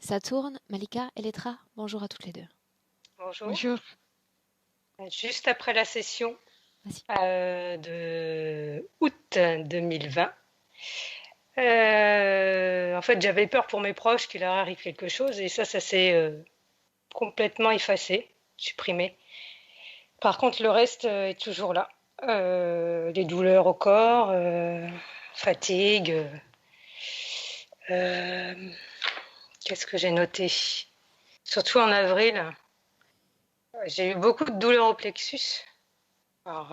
Ça tourne, Malika et Letra, bonjour à toutes les deux. Bonjour. Bonjour. Juste après la session Vas-y. de août 2020, en fait, j'avais peur pour mes proches qu'il leur arrive quelque chose et ça s'est complètement effacé, supprimé. Par contre, le reste est toujours là. Les douleurs au corps, fatigue. euh, Qu'est-ce que j'ai noté? Surtout en avril, j'ai eu beaucoup de douleurs au plexus. Alors,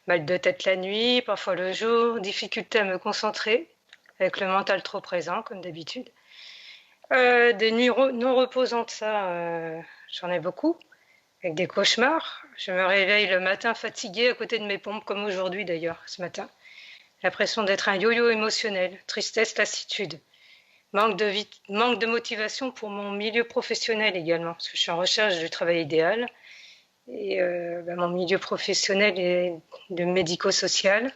mal de tête la nuit, parfois le jour, difficulté à me concentrer, avec le mental trop présent, comme d'habitude. Des nuits non reposantes, ça, j'en ai beaucoup, avec des cauchemars. Je me réveille le matin fatiguée à côté de mes pompes, comme aujourd'hui d'ailleurs, ce matin. L'impression d'être un yo-yo émotionnel, tristesse, lassitude. Manque de motivation pour mon milieu professionnel également, parce que je suis en recherche du travail idéal. Et mon milieu professionnel est de médico-social.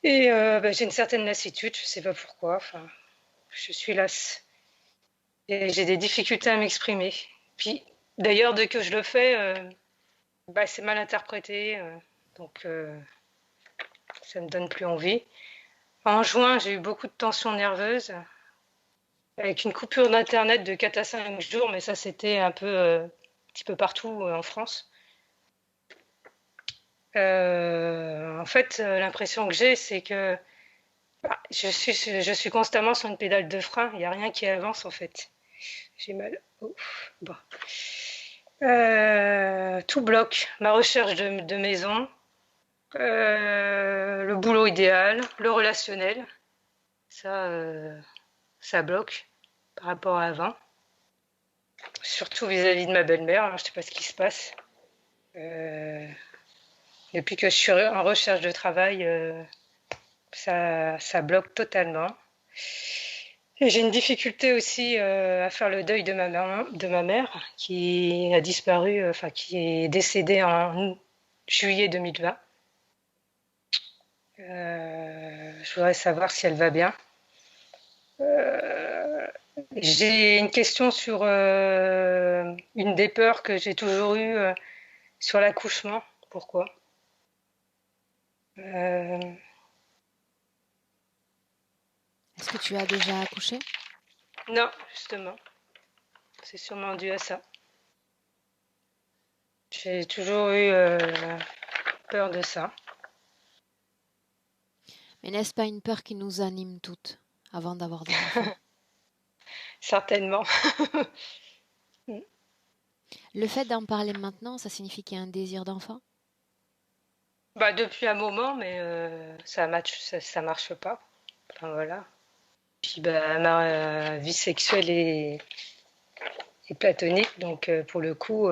Et j'ai une certaine lassitude, je ne sais pas pourquoi. Enfin, je suis lasse. Et j'ai des difficultés à m'exprimer. Puis, d'ailleurs, dès que je le fais, c'est mal interprété. Donc, ça ne me donne plus envie. En juin, j'ai eu beaucoup de tensions nerveuses, avec une coupure d'Internet de 4 à 5 jours, mais ça, c'était un petit peu partout en France. En fait, l'impression que j'ai, c'est que je suis constamment sur une pédale de frein. Il n'y a rien qui avance, en fait. J'ai mal. Ouf. Bon. Tout bloque. Ma recherche de maison, le boulot idéal, le relationnel. Ça, ça bloque par rapport à avant. Surtout vis-à-vis de ma belle-mère. Alors, je ne sais pas ce qui se passe. Depuis que je suis en recherche de travail, ça bloque totalement. Et j'ai une difficulté aussi à faire le deuil de ma mère qui a disparu, enfin qui est décédée en juillet 2020. Je voudrais savoir si elle va bien. J'ai une question sur une des peurs que j'ai toujours eues sur l'accouchement. Pourquoi? Euh, Est-ce que tu as déjà accouché? non, justement, c'est sûrement dû à ça. J'ai toujours eu peur de ça. Mais n'est-ce pas une peur qui nous anime toutes avant d'avoir des enfants? Certainement. Le fait d'en parler maintenant, ça signifie qu'il y a un désir d'enfant? Depuis un moment, mais ça marche pas. Enfin, voilà. Puis ma vie sexuelle est platonique, donc pour le coup,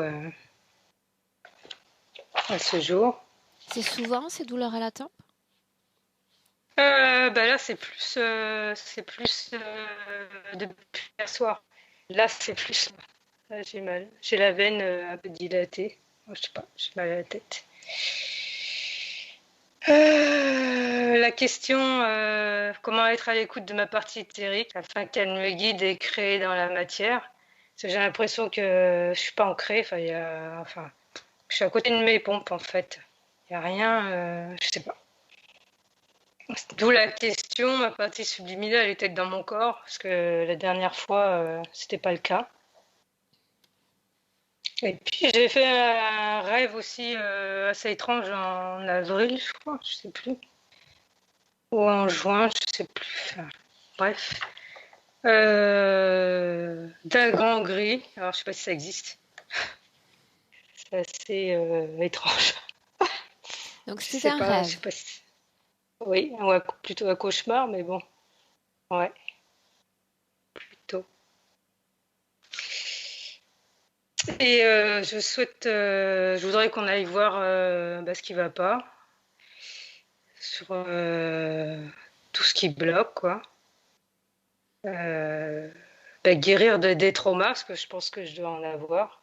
à ce jour. C'est souvent ces douleurs à la tempe? Là, c'est plus depuis hier soir. Là, c'est plus. Là, j'ai mal. J'ai la veine un peu dilatée. Je sais pas, j'ai mal à la tête. La question, comment être à l'écoute de ma partie éthérique afin qu'elle me guide et crée dans la matière. Parce que j'ai l'impression que je suis pas ancrée. Enfin, je suis à côté de mes pompes en fait. Il y a rien, je sais pas. D'où la question, ma partie subliminale était dans mon corps parce que la dernière fois, c'était pas le cas. Et puis j'ai fait un rêve aussi assez étrange en avril, je crois, je sais plus. Ou en juin, je sais plus. Enfin, bref. D'un grand gris. Alors, je sais pas si ça existe. C'est assez étrange. Donc Je c'était sais un pas, je rêve. sais pas si... Oui, ouais, plutôt un cauchemar, mais bon. Ouais, plutôt. Et je voudrais qu'on aille voir ce qui va pas. Sur tout ce qui bloque, quoi. Euh, Guérir des traumas, parce que je pense que je dois en avoir.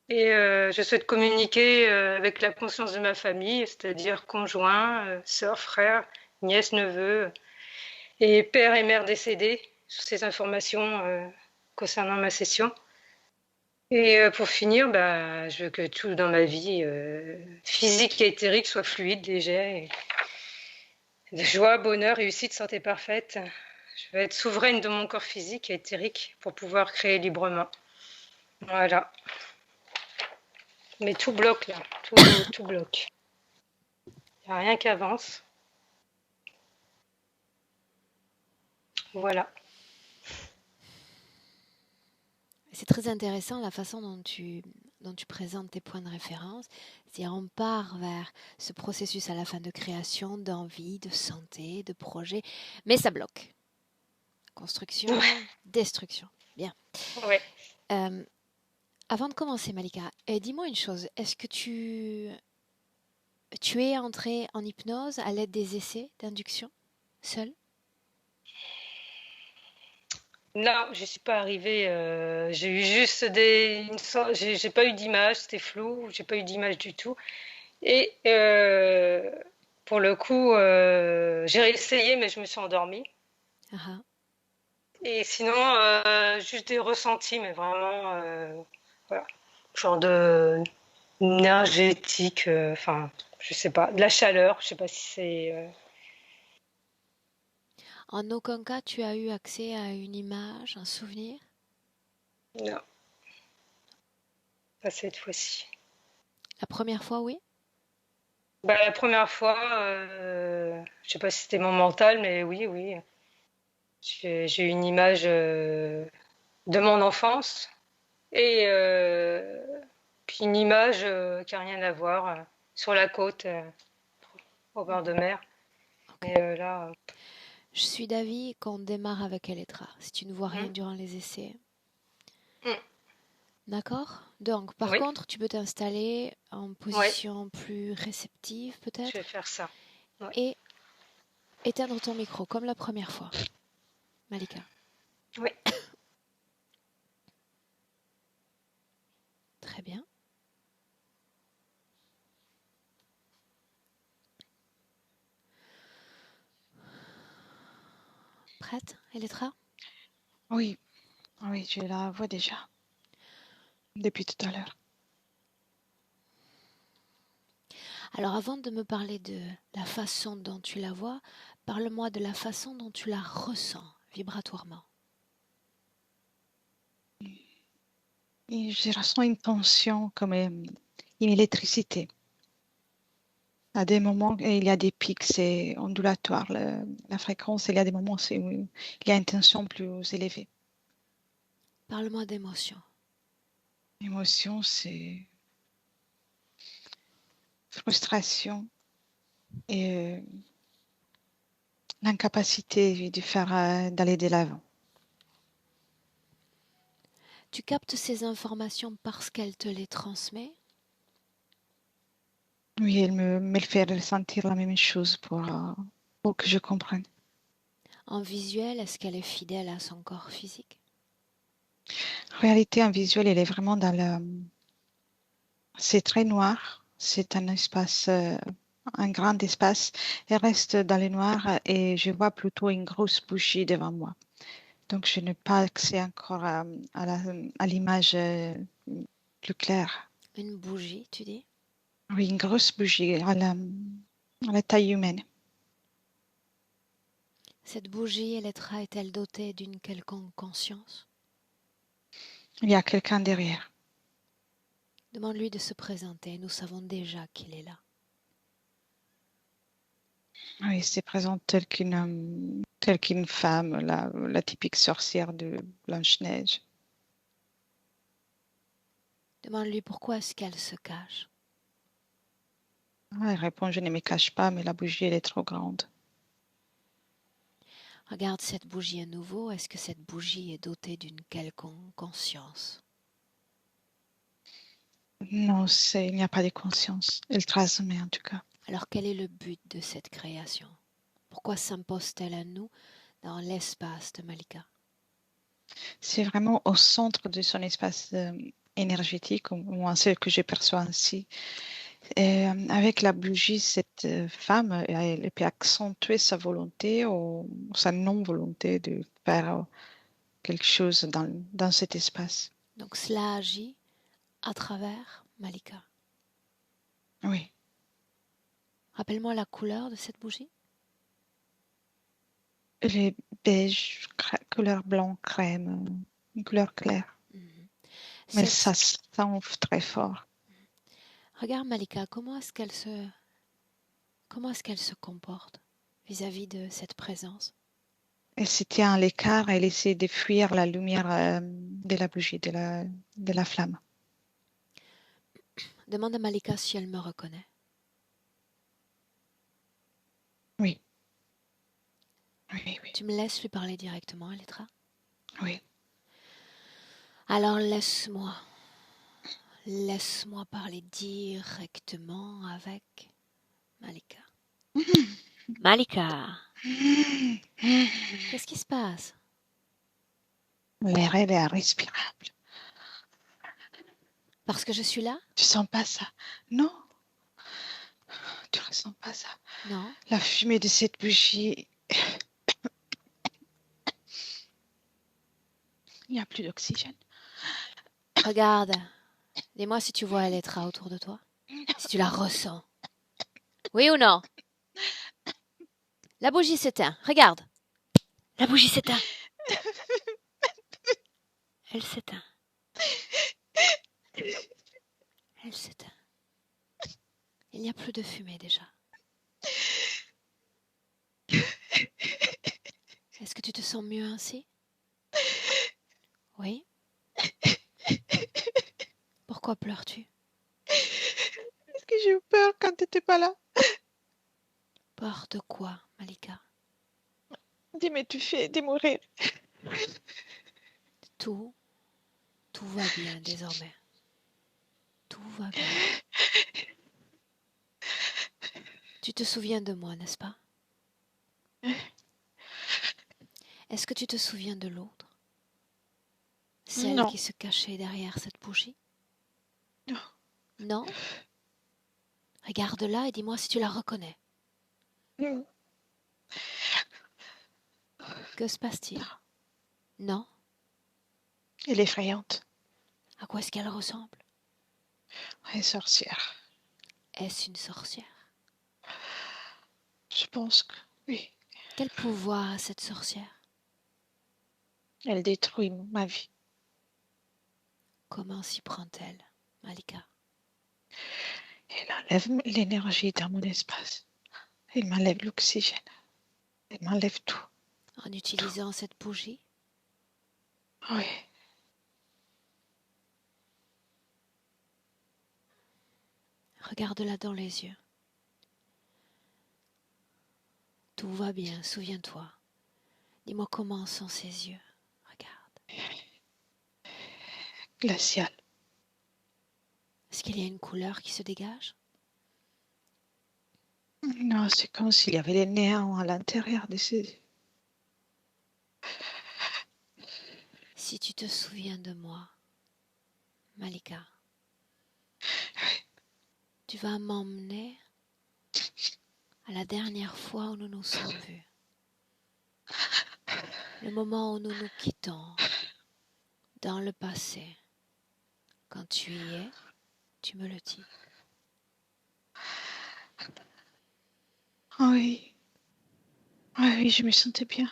Et je souhaite communiquer avec la conscience de ma famille, c'est-à-dire conjoint, sœur, frère, nièce, neveu et père et mère décédés. sur ces informations concernant ma session. Et pour finir, je veux que tout dans ma vie, physique et éthérique, soit fluide, léger. De joie, bonheur, réussite, santé parfaite. Je veux être souveraine de mon corps physique et éthérique pour pouvoir créer librement. Voilà. Mais tout bloque là, tout bloque. Il n'y a rien qui avance. Voilà. C'est très intéressant la façon dont tu présentes tes points de référence. C'est-à-dire on part vers ce processus à la fin de création, d'envie, de santé, de projet, mais ça bloque. Construction, destruction. Bien. Ouais. Avant de commencer, Malika, dis-moi une chose. Est-ce que tu es entrée en hypnose à l'aide des essais d'induction, seule? Non, je suis pas arrivée. J'ai eu juste j'ai pas eu d'image, c'était flou. J'ai pas eu d'image du tout. Et pour le coup, j'ai essayé, mais je me suis endormie. Ah, Et sinon, juste des ressentis, mais vraiment, voilà, genre de énergétique, enfin, je sais pas, de la chaleur, je sais pas si c'est. En aucun cas, tu as eu accès à une image, un souvenir? Non, pas cette fois-ci. La première fois, oui? La première fois, je sais pas si c'était mon mental, mais oui, oui. J'ai eu une image de mon enfance et puis une image qui n'a rien à voir sur la côte, au bord de mer. Ok. Et là, Je suis d'avis qu'on démarre avec Elettra, si tu ne vois rien hum, durant les essais. hum, D'accord? Donc, par oui, contre, tu peux t'installer en oui, position plus réceptive, je vais peut-être, faire ça. Oui, et éteindre ton micro, comme la première fois. Malika. oui. Très bien. Prête, Elettra? Oui, oui, je la vois déjà depuis tout à l'heure. Alors, avant de me parler de la façon dont tu la vois, parle-moi de la façon dont tu la ressens vibratoirement. Et je ressens une tension comme une électricité. À des moments, il y a des pics, c'est ondulatoire. La fréquence, il y a des moments où il y a une tension plus élevée. Parle-moi d'émotion. L'émotion, c'est frustration et l'incapacité de faire d'aller de l'avant. Tu captes ces informations parce qu'elle te les transmet? Oui, elle me fait ressentir la même chose pour que je comprenne. En visuel, est-ce qu'elle est fidèle à son corps physique? En réalité, un visuel, il est vraiment dans le... C'est très noir. C'est un espace, un grand espace. Elle reste dans le noir et je vois plutôt une grosse bougie devant moi. Donc, je n'ai pas accès encore à l'image plus claire. Une bougie, tu dis? Oui, une grosse bougie à la taille humaine. Cette bougie, Elettra, est-elle dotée d'une quelconque conscience? Il y a quelqu'un derrière. Demande-lui de se présenter, nous savons déjà qu'il est là. Oui, c'est présent telle qu'une femme, la typique sorcière de Blanche-Neige. Demande-lui pourquoi est-ce qu'elle se cache. Ah, elle répond, je ne me cache pas, mais la bougie, elle est trop grande. Regarde cette bougie à nouveau, est-ce que cette bougie est dotée d'une quelconque conscience? Non, il n'y a pas de conscience. Elle transmet en tout cas. Alors quel est le but de cette création? Pourquoi s'impose-t-elle à nous dans l'espace de Malika? C'est vraiment au centre de son espace énergétique, ou moins ce que je perçois ainsi. Et, avec la bougie, cette femme, elle peut accentuer sa volonté ou sa non-volonté de faire quelque chose dans cet espace. Donc cela agit à travers Malika. Oui, Rappelle-moi la couleur de cette bougie. elle est beige, couleur blanc crème, une couleur claire. Mhm. Mais Cette- ça sent très fort. Regarde Malika, comment est-ce qu'elle se comporte vis-à-vis de cette présence? Elle se tient à l'écart, elle essaie de fuir la lumière de la bougie, de la flamme. Demande à Malika si elle me reconnaît. Oui. Oui, oui, Tu me laisses lui parler directement, Elettra? oui. Alors laisse-moi parler directement avec Malika. Malika, qu'est-ce qui se passe? L'air, elle est respirable. Parce que je suis là? Tu sens pas ça? Non, tu ressens pas ça. Non. La fumée de cette bougie, il n'y a plus d'oxygène. Regarde, dis-moi si tu vois Elettra autour de toi. Si tu la ressens. Oui ou non? La bougie s'éteint. Regarde. La bougie s'éteint. Elle s'éteint. Elle s'éteint. Il n'y a plus de fumée déjà. Est-ce que tu te sens mieux ainsi? Oui. Pourquoi pleures-tu? Parce que j'ai eu peur quand tu n'étais pas là. Peur de quoi, Malika? Dis, mais tu fais de mourir. Tout va bien désormais. Tout va bien. Tu te souviens de moi, n'est-ce pas? Est-ce que tu te souviens de l'autre? Celle Non. qui se cachait derrière cette bougie? Non. Non? Regarde-la et dis-moi si tu la reconnais. Non. Que se passe-t-il? Non? Elle est effrayante. À quoi est-ce qu'elle ressemble? Elle est sorcière. Est-ce une sorcière? Je pense que oui. Quel pouvoir a cette sorcière? Elle détruit ma vie. Comment s'y prend-elle, Malika? Elle enlève l'énergie dans mon espace. Elle m'enlève l'oxygène. Elle m'enlève tout. En utilisant cette bougie? Oui. Regarde-la dans les yeux. Tout va bien, souviens-toi. Dis-moi comment sont ses yeux. Regarde. Glacial. Est-ce qu'il y a une couleur qui se dégage? Non, c'est comme s'il y avait les néants à l'intérieur de ses yeux. Si tu te souviens de moi, Malika, tu vas m'emmener à la dernière fois où nous nous sommes vus. Le moment où nous nous quittons dans le passé. Quand tu y es, tu me le dis. Oui. Oui, je me sentais bien.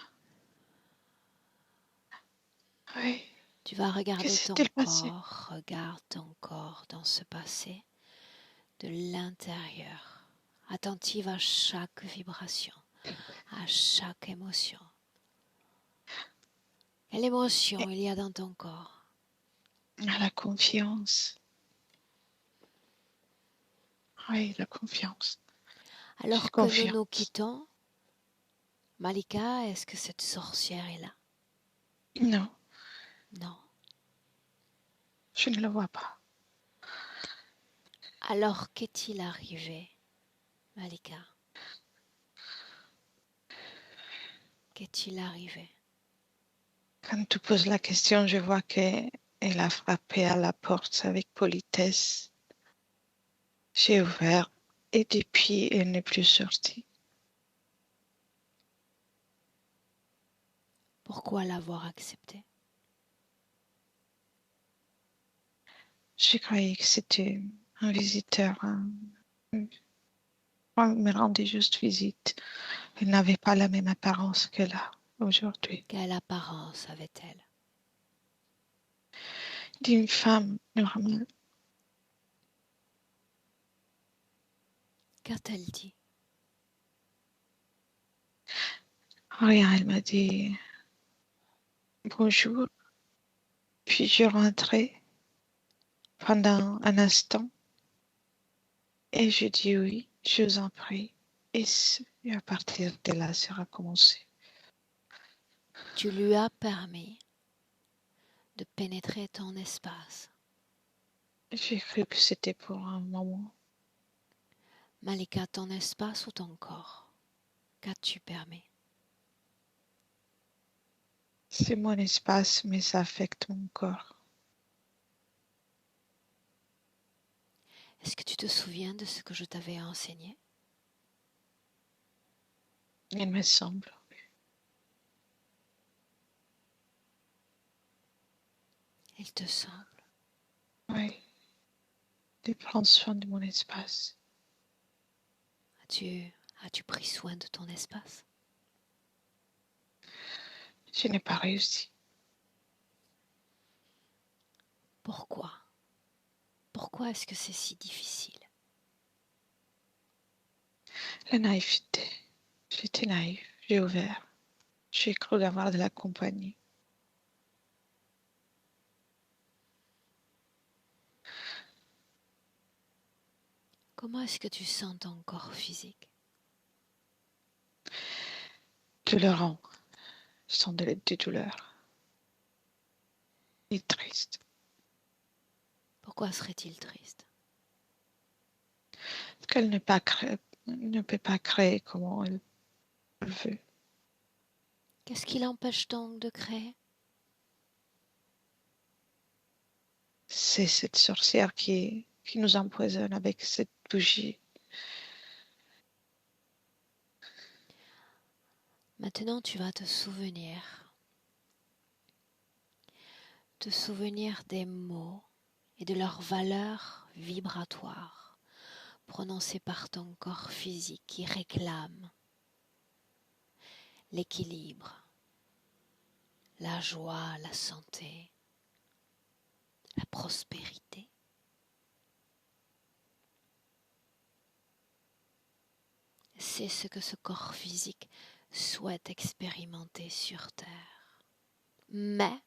Oui. Tu vas regarder Qu'est-ce ton qui s'est passé? corps, regarde ton corps dans ce passé de l'intérieur, attentive à chaque vibration, à chaque émotion. Quelle émotion il y a dans ton corps? La confiance. Oui, la confiance. Alors que nous Confiance. nous quittons, Malika, est-ce que cette sorcière est là? Non, Non. je ne le vois pas. Alors qu'est-il arrivé, Malika? Qu'est-il arrivé? Quand tu poses la question, je vois qu'elle a frappé à la porte avec politesse. J'ai ouvert et depuis, elle n'est plus sortie. Pourquoi l'avoir accepté? Je croyais que c'était un visiteur. Il me rendait juste visite. Elle n'avait pas la même apparence qu'elle a aujourd'hui. Quelle apparence avait-elle? D'une femme normale. Qu'a-t-elle dit? Rien, elle m'a dit bonjour. Puis je rentrais pendant un instant et je dis oui, je vous en prie. Et à partir de là, ça a commencé. Tu lui as permis de pénétrer ton espace. J'ai cru que c'était pour un moment. Malika, ton espace ou ton corps? Qu'as-tu permis? C'est mon espace, mais ça affecte mon corps. Est-ce que tu te souviens de ce que je t'avais enseigné? Il me semble. Il te semble. Oui, de prendre soin de mon espace. As-tu pris soin de ton espace? Je n'ai pas réussi. Pourquoi? Pourquoi est-ce que c'est si difficile? La naïveté. J'étais naïve, j'ai ouvert. J'ai cru d'avoir de la compagnie. Comment est-ce que tu sens ton corps physique? Tolérant, sans de douleurs. Et triste. Pourquoi serait-il triste? Parce qu'elle ne peut pas créer comment elle veut. Qu'est-ce qui l'empêche donc de créer? C'est cette sorcière qui nous empoisonne avec cette bougie. Maintenant, tu vas te souvenir des mots et de leur valeur vibratoire prononcés par ton corps physique qui réclame l'équilibre, la joie, la santé, la prospérité. C'est ce que ce corps physique souhaite expérimenter sur Terre. Mais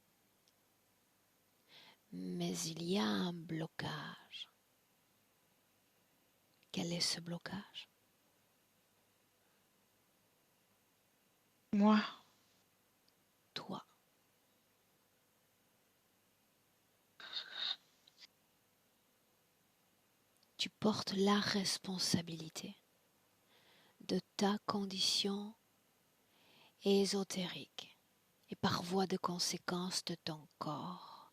il y a un blocage. Quel est ce blocage? Moi, Toi. Tu portes la responsabilité de ta condition ésotérique et par voie de conséquence de ton corps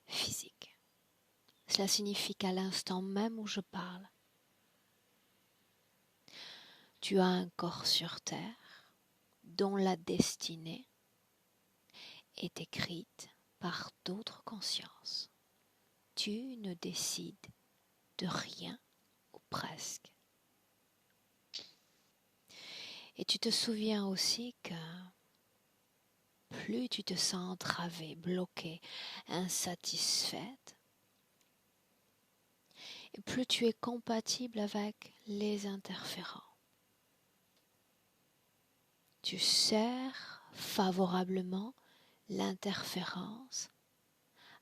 physique. Cela signifie qu'à l'instant même où je parle, tu as un corps sur terre dont la destinée est écrite par d'autres consciences. Tu ne décides de rien ou presque. Et tu te souviens aussi que plus tu te sens entravée, bloquée, insatisfaite, et plus tu es compatible avec les interférents. Tu sers favorablement l'interférence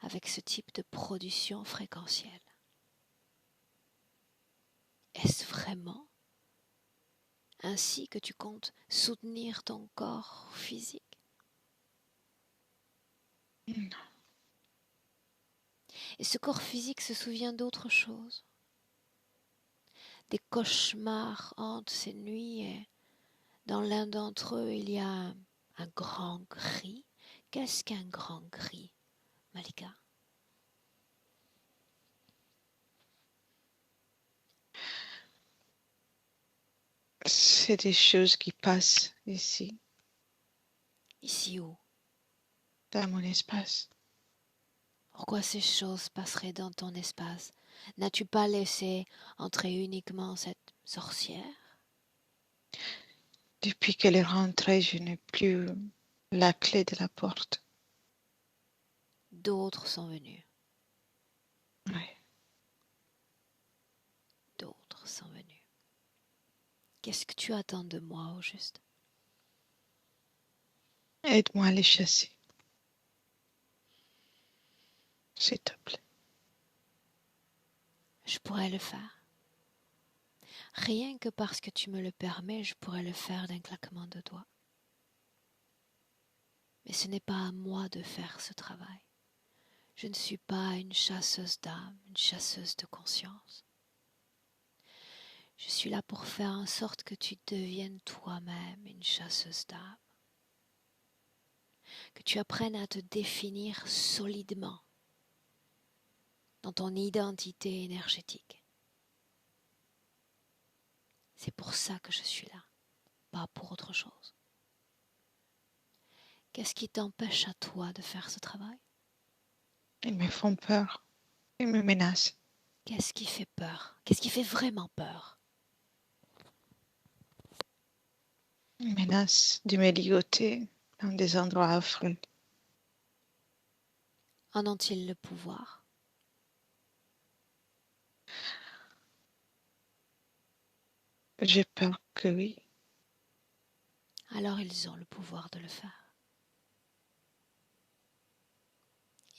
avec ce type de production fréquentielle. Est-ce vraiment ainsi que tu comptes soutenir ton corps physique? non. Et ce corps physique se souvient d'autre chose. Des cauchemars hantent ces nuits et dans l'un d'entre eux il y a un grand cri. Qu'est-ce qu'un grand cri, Malika? C'est des choses qui passent ici. Ici où? dans mon espace. Pourquoi ces choses passeraient dans ton espace? N'as-tu pas laissé entrer uniquement cette sorcière? Depuis qu'elle est rentrée, je n'ai plus la clé de la porte. D'autres sont venus. Oui. D'autres sont venus. Qu'est-ce que tu attends de moi au juste? Aide-moi à les chasser, s'il te plaît. Je pourrais le faire. Rien que parce que tu me le permets, je pourrais le faire d'un claquement de doigts. Mais ce n'est pas à moi de faire ce travail. Je ne suis pas une chasseuse d'âme, une chasseuse de conscience. Je suis là pour faire en sorte que tu deviennes toi-même une chasseuse d'âme. Que tu apprennes à te définir solidement dans ton identité énergétique. C'est pour ça que je suis là, pas pour autre chose. Qu'est-ce qui t'empêche à toi de faire ce travail? Ils me font peur, ils me menacent. Qu'est-ce qui fait peur? Qu'est-ce qui fait vraiment peur? Ils menacent de me ligoter dans des endroits affreux. En ont-ils le pouvoir? J'ai peur que oui. Alors ils ont le pouvoir de le faire.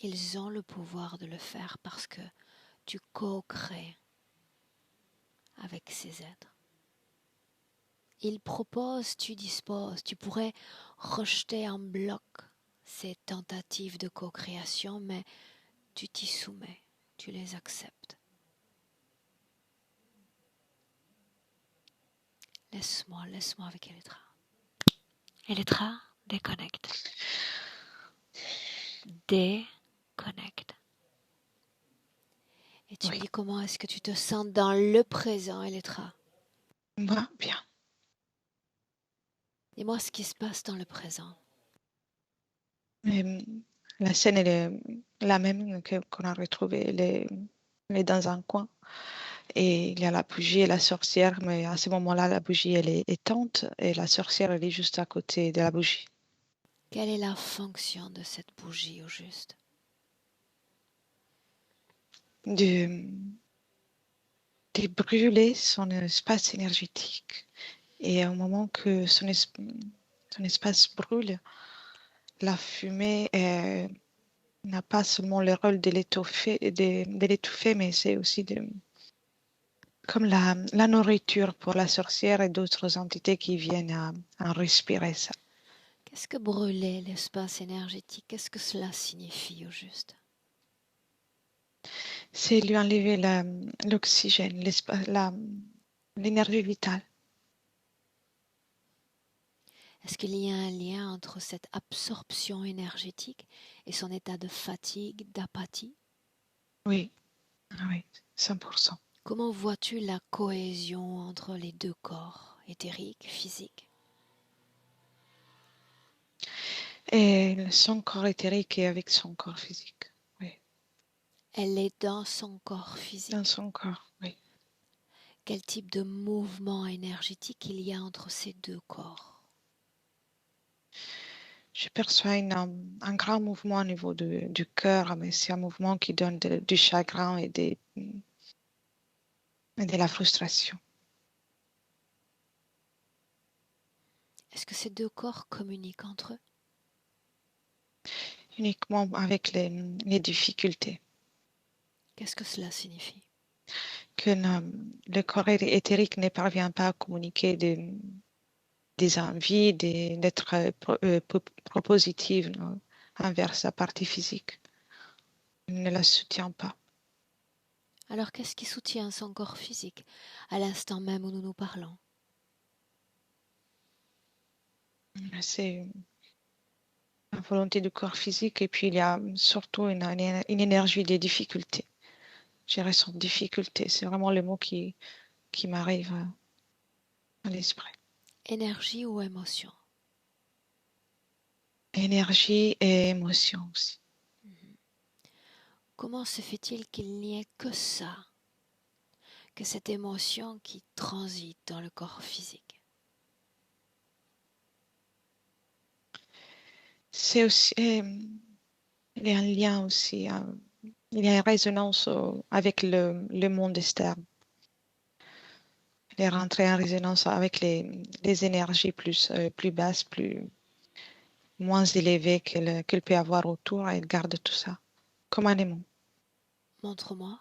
Ils ont le pouvoir de le faire parce que tu co-crées avec ces êtres. Ils proposent, tu disposes. Tu pourrais rejeter en bloc ces tentatives de co-création, mais tu t'y soumets, tu les acceptes. Laisse-moi avec Elettra. Elettra, déconnecte. Déconnecte. Et tu me dis comment est-ce que tu te sens dans le présent, Elettra? Moi, bien. Dis-moi ce qui se passe dans le présent. Mais, la scène, elle est la même qu'on a retrouvée. Elle est dans un coin. Et il y a la bougie et la sorcière, mais à ce moment-là, la bougie, elle est éteinte et la sorcière, elle est juste à côté de la bougie. Quelle est la fonction de cette bougie au juste? De, de brûler son espace énergétique. Et au moment que son espace brûle, la fumée n'a pas seulement le rôle de l'étouffer, mais c'est aussi comme la nourriture pour la sorcière et d'autres entités qui viennent à respirer ça. Qu'est-ce que brûler l'espace énergétique? Qu'est-ce que cela signifie au juste? C'est lui enlever l'oxygène, l'énergie vitale. Est-ce qu'il y a un lien entre cette absorption énergétique et son état de fatigue, d'apathie? Oui, ah oui, 100%. Comment vois-tu la cohésion entre les deux corps, éthérique, physique? Et son corps éthérique est avec son corps physique. Oui, Elle est dans son corps physique. dans son corps, oui. Quel type de mouvement énergétique il y a entre ces deux corps? Je perçois un grand mouvement au niveau du cœur, mais c'est un mouvement qui donne du chagrin et de la frustration. Est-ce que ces deux corps communiquent entre eux? Uniquement avec les difficultés. Qu'est-ce que cela signifie? Que le corps éthérique ne parvient pas à communiquer des envies, d'être propositive, non, envers sa partie physique. Il ne la soutient pas. Alors qu'est-ce qui soutient son corps physique à l'instant même où nous nous parlons? C'est la volonté du corps physique et puis il y a surtout une énergie des difficultés. Je ressens difficulté, c'est vraiment le mot qui m'arrive à l'esprit. Énergie ou émotion? énergie et émotion aussi. Mhm. Comment se fait-il qu'il n'y ait que ça, que cette émotion qui transite dans le corps physique? C'est aussi, il y a un lien aussi, il y a une résonance avec le monde externe. Il est rentré en résonance avec les énergies plus basses, moins élevées qu'elle peut avoir autour, et elle garde tout ça comme un aimant. Montre-moi.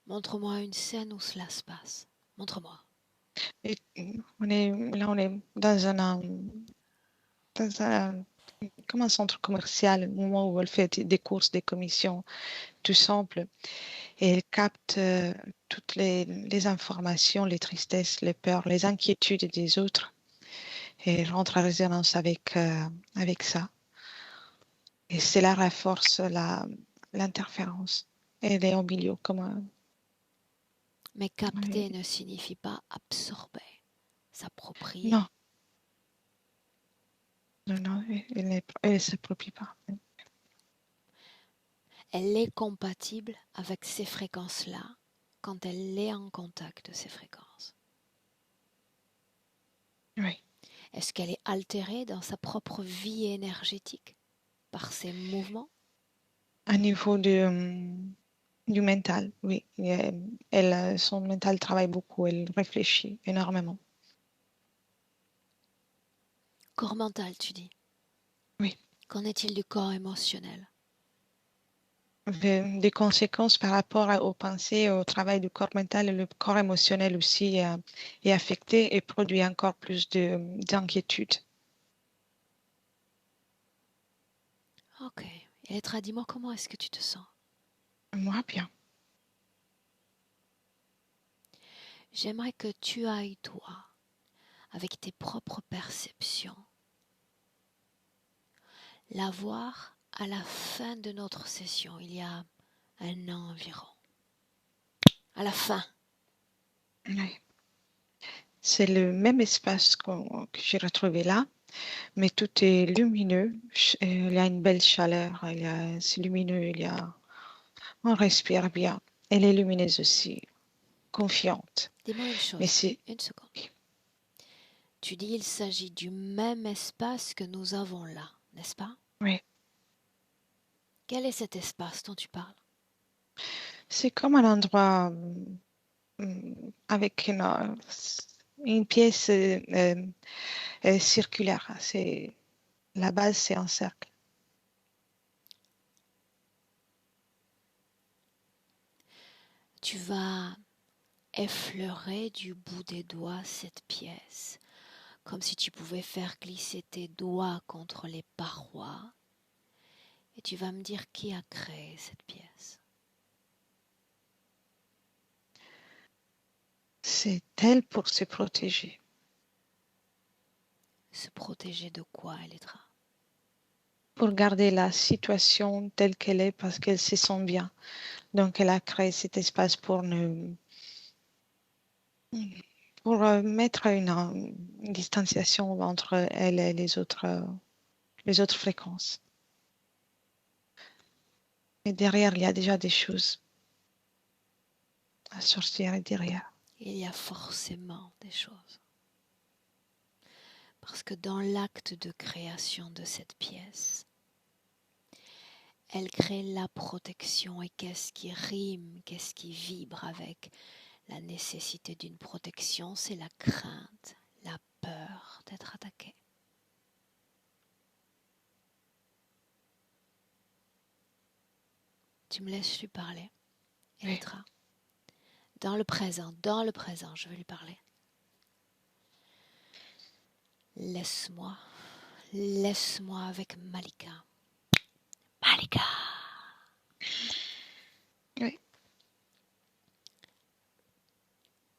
Montre-moi une scène où cela se passe. Montre-moi. Et on est dans un, comme un centre commercial, au moment où elle fait des courses, des commissions, tout simple, et elle capte toutes les informations, les tristesses, les peurs, les inquiétudes des autres, et elle rentre en résonance avec ça. Et cela renforce l'interférence. Elle est au milieu, comme un. Mais Oui. capter ne signifie pas absorber, Non, s'approprier. non, elle ne s'approprie pas. Elle est compatible avec ces fréquences-là quand elle est en contact de ces fréquences. Oui. Est-ce qu'elle est altérée dans sa propre vie énergétique par ces mouvements? À niveau du mental, oui. Son mental travaille beaucoup, elle réfléchit énormément. Corps mental, tu dis. Oui. Qu'en est-il du corps émotionnel? Des conséquences par rapport aux pensées, au travail du corps mental, et le corps émotionnel aussi est affecté et produit encore plus d'inquiétude. Ok. Elettra, dis-moi comment est-ce que tu te sens? Moi, bien. J'aimerais que tu ailles, toi, avec tes propres perceptions, la voir à la fin de notre session, il y a un an environ. À la fin. Oui. C'est le même espace que j'ai retrouvé là, mais tout est lumineux. Il y a une belle chaleur, c'est lumineux, on respire bien. Elle est lumineuse aussi, confiante. Dis-moi une Mais chose, c'est, une seconde. Tu dis il s'agit du même espace que nous avons là, n'est-ce pas? oui, Quel est cet espace dont tu parles? c'est comme un endroit avec une pièce circulaire. La base, c'est un cercle. Tu vas effleurer du bout des doigts cette pièce, comme si tu pouvais faire glisser tes doigts contre les parois, et tu vas me dire qui a créé cette pièce. C'est elle pour se protéger, Se protéger de quoi, Elettra? pour garder la situation telle qu'elle est parce qu'elle se sent bien. Donc, elle a créé cet espace pour mettre une distanciation entre elle et les autres fréquences. Et derrière, il y a déjà des choses à sortir derrière. Il y a forcément des choses. Parce que dans l'acte de création de cette pièce, elle crée la protection. Et qu'est-ce qui rime, qu'est-ce qui vibre avec la nécessité d'une protection? C'est la crainte, la peur d'être attaqué. Tu me laisses lui parler, Oui, Elettra? Dans le présent, je vais lui parler. Laisse-moi, laisse-moi avec Malika. Malika, oui,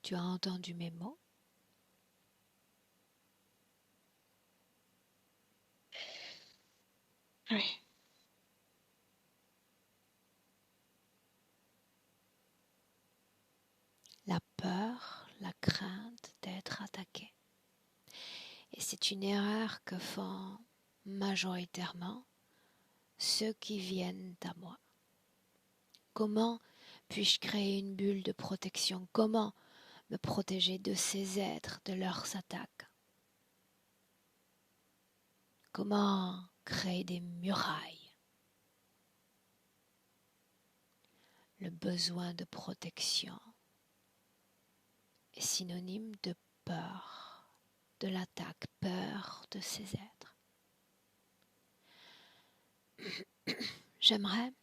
tu as entendu mes mots? oui. La peur, la crainte d'être attaqué. Et c'est une erreur que font majoritairement ceux qui viennent à moi. Comment puis-je créer une bulle de protection? Comment me protéger de ces êtres, de leurs attaques? Comment créer des murailles? Le besoin de protection est synonyme de peur, de l'attaque, peur de ces êtres. J'aimerais,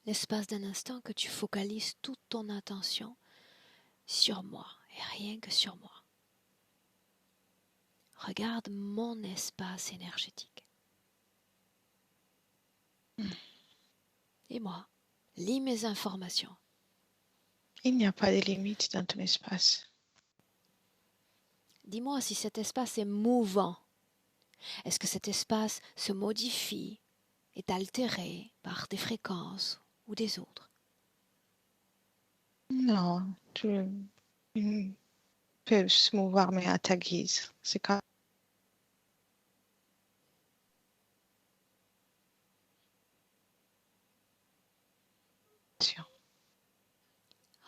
l'espace d'un instant, que tu focalises toute ton attention sur moi et rien que sur moi. Regarde mon espace énergétique. Et moi, lis mes informations. Il n'y a pas de limite dans ton espace. Dis-moi si cet espace est mouvant. Est-ce que cet espace se modifie, est altéré par des fréquences ou des autres? Non, tu peux se mouvoir, mais à ta guise. C'est comme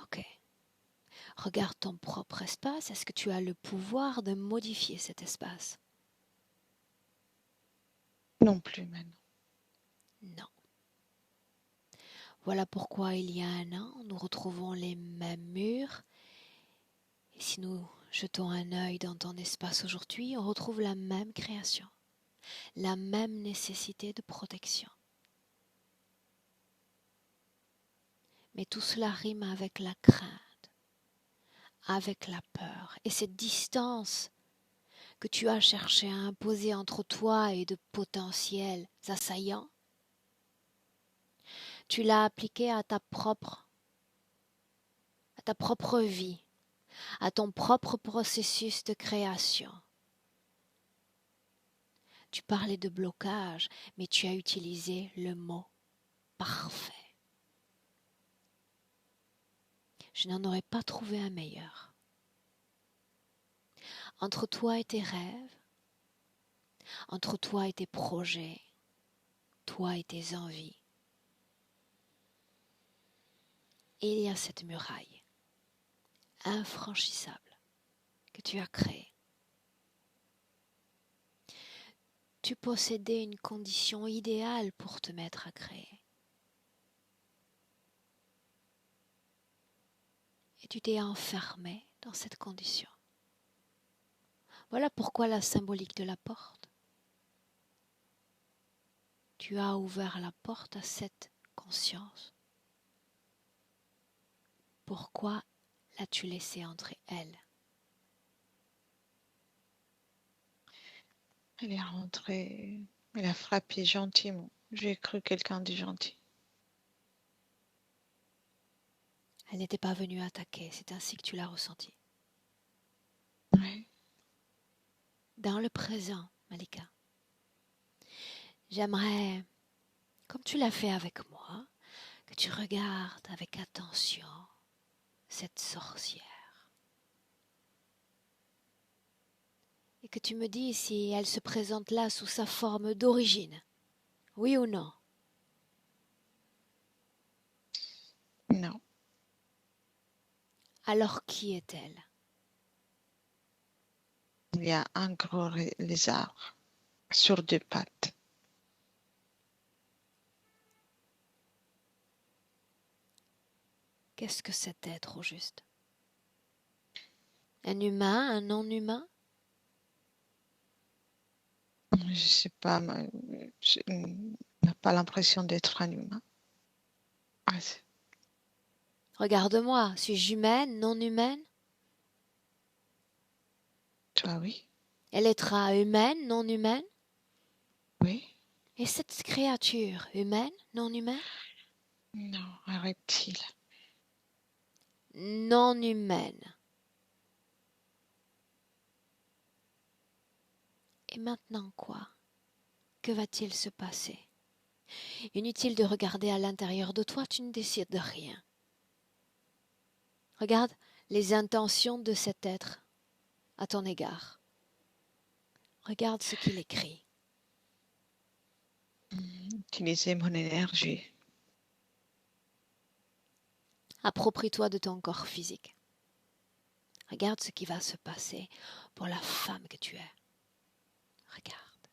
Ok. Regarde ton propre espace. Est-ce que tu as le pouvoir de modifier cet espace? non plus maintenant. Non. Voilà pourquoi il y a un an, nous retrouvons les mêmes murs. Et si nous jetons un œil dans ton espace aujourd'hui, on retrouve la même création, la même nécessité de protection. Mais tout cela rime avec la crainte, avec la peur et cette distance que tu as cherché à imposer entre toi et de potentiels assaillants. Tu l'as appliqué à ta propre vie, à ton propre processus de création. Tu parlais de blocage, mais tu as utilisé le mot parfait. Je n'en aurais pas trouvé un meilleur. Entre toi et tes rêves, entre toi et tes projets, toi et tes envies, il y a cette muraille infranchissable que tu as créée. Tu possédais une condition idéale pour te mettre à créer. Et tu t'es enfermé dans cette condition. Voilà pourquoi la symbolique de la porte. Tu as ouvert la porte à cette conscience. Pourquoi l'as-tu laissée entrer, elle? Elle est rentrée, elle a frappé gentiment. J'ai cru quelqu'un de gentil. Elle n'était pas venue attaquer, c'est ainsi que tu l'as ressenti. Oui. Dans le présent, Malika, j'aimerais, comme tu l'as fait avec moi, que tu regardes avec attention cette sorcière. Et que tu me dis si elle se présente là sous sa forme d'origine. Oui ou non? Non. Alors qui est-elle? Il y a un gros lézard sur deux pattes. Qu'est-ce que cet être au juste? Un humain, un non-humain? Je ne sais pas, je n'ai pas l'impression d'être un humain. Ah, Regarde-moi, suis-je humaine, non humaine? toi, oui. Elle est humaine, non humaine? Oui. Et cette créature, humaine, non humaine? Non, un reptile. Non humaine. Et maintenant quoi? Que va-t-il se passer? Inutile de regarder à l'intérieur de toi, tu ne décides de rien. Regarde les intentions de cet être à ton égard. Regarde ce qu'il écrit. utiliser mon énergie. Approprie-toi de ton corps physique. Regarde ce qui va se passer pour la femme que tu es. Regarde.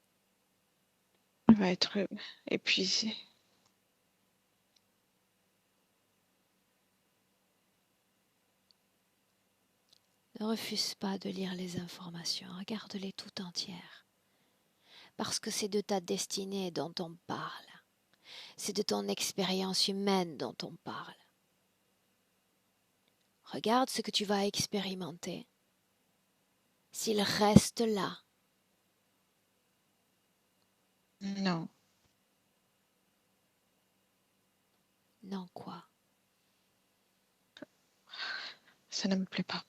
Je vais être épuisée. Ne refuse pas de lire les informations. Regarde-les tout entières. Parce que c'est de ta destinée dont on parle. C'est de ton expérience humaine dont on parle. Regarde ce que tu vas expérimenter. S'il reste là, Non, non quoi. ça ne me plaît pas.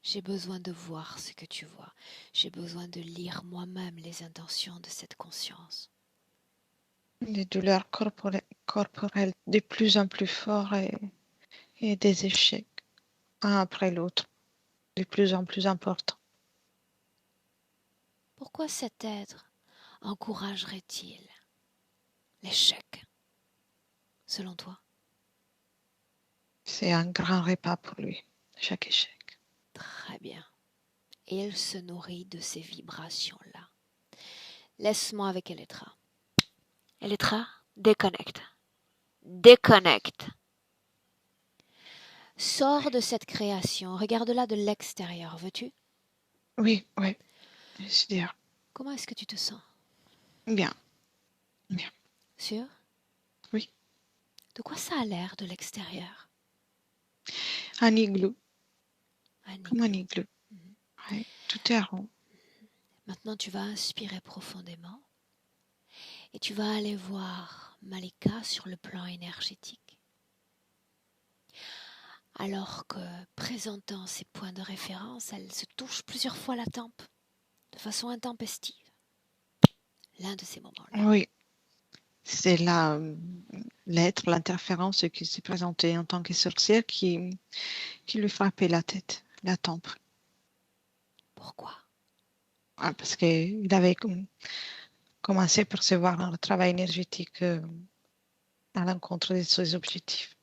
J'ai besoin de voir ce que tu vois. J'ai besoin de lire moi-même les intentions de cette conscience. Des douleurs corporelles de plus en plus fortes et des échecs, un après l'autre, de plus en plus importants. Pourquoi cet être encouragerait-il l'échec, selon toi? C'est un grand repas pour lui, chaque échec. Très bien. Et il se nourrit de ces vibrations-là. Laisse-moi avec Elettra. Elettra, déconnecte. Déconnecte. Sors de cette création. Regarde-la de l'extérieur, veux-tu? Oui, c'est dire. Comment est-ce que tu te sens? Bien. Sûr? Oui. De quoi ça a l'air de l'extérieur? Un igloo. Un Comme un igloo. igloo. Oui, tout est rond. Maintenant, tu vas inspirer profondément et tu vas aller voir Malika sur le plan énergétique. Alors que, présentant ses points de référence, elle se touche plusieurs fois la tempe, de façon intempestive. L'un de ces moments-là. Oui, c'est l'être, l'interférence qui s'est présenté en tant que sorcière qui lui frappait la tête, la tempe. Pourquoi? Parce qu'il avait commencé à percevoir un travail énergétique à l'encontre de ses objectifs.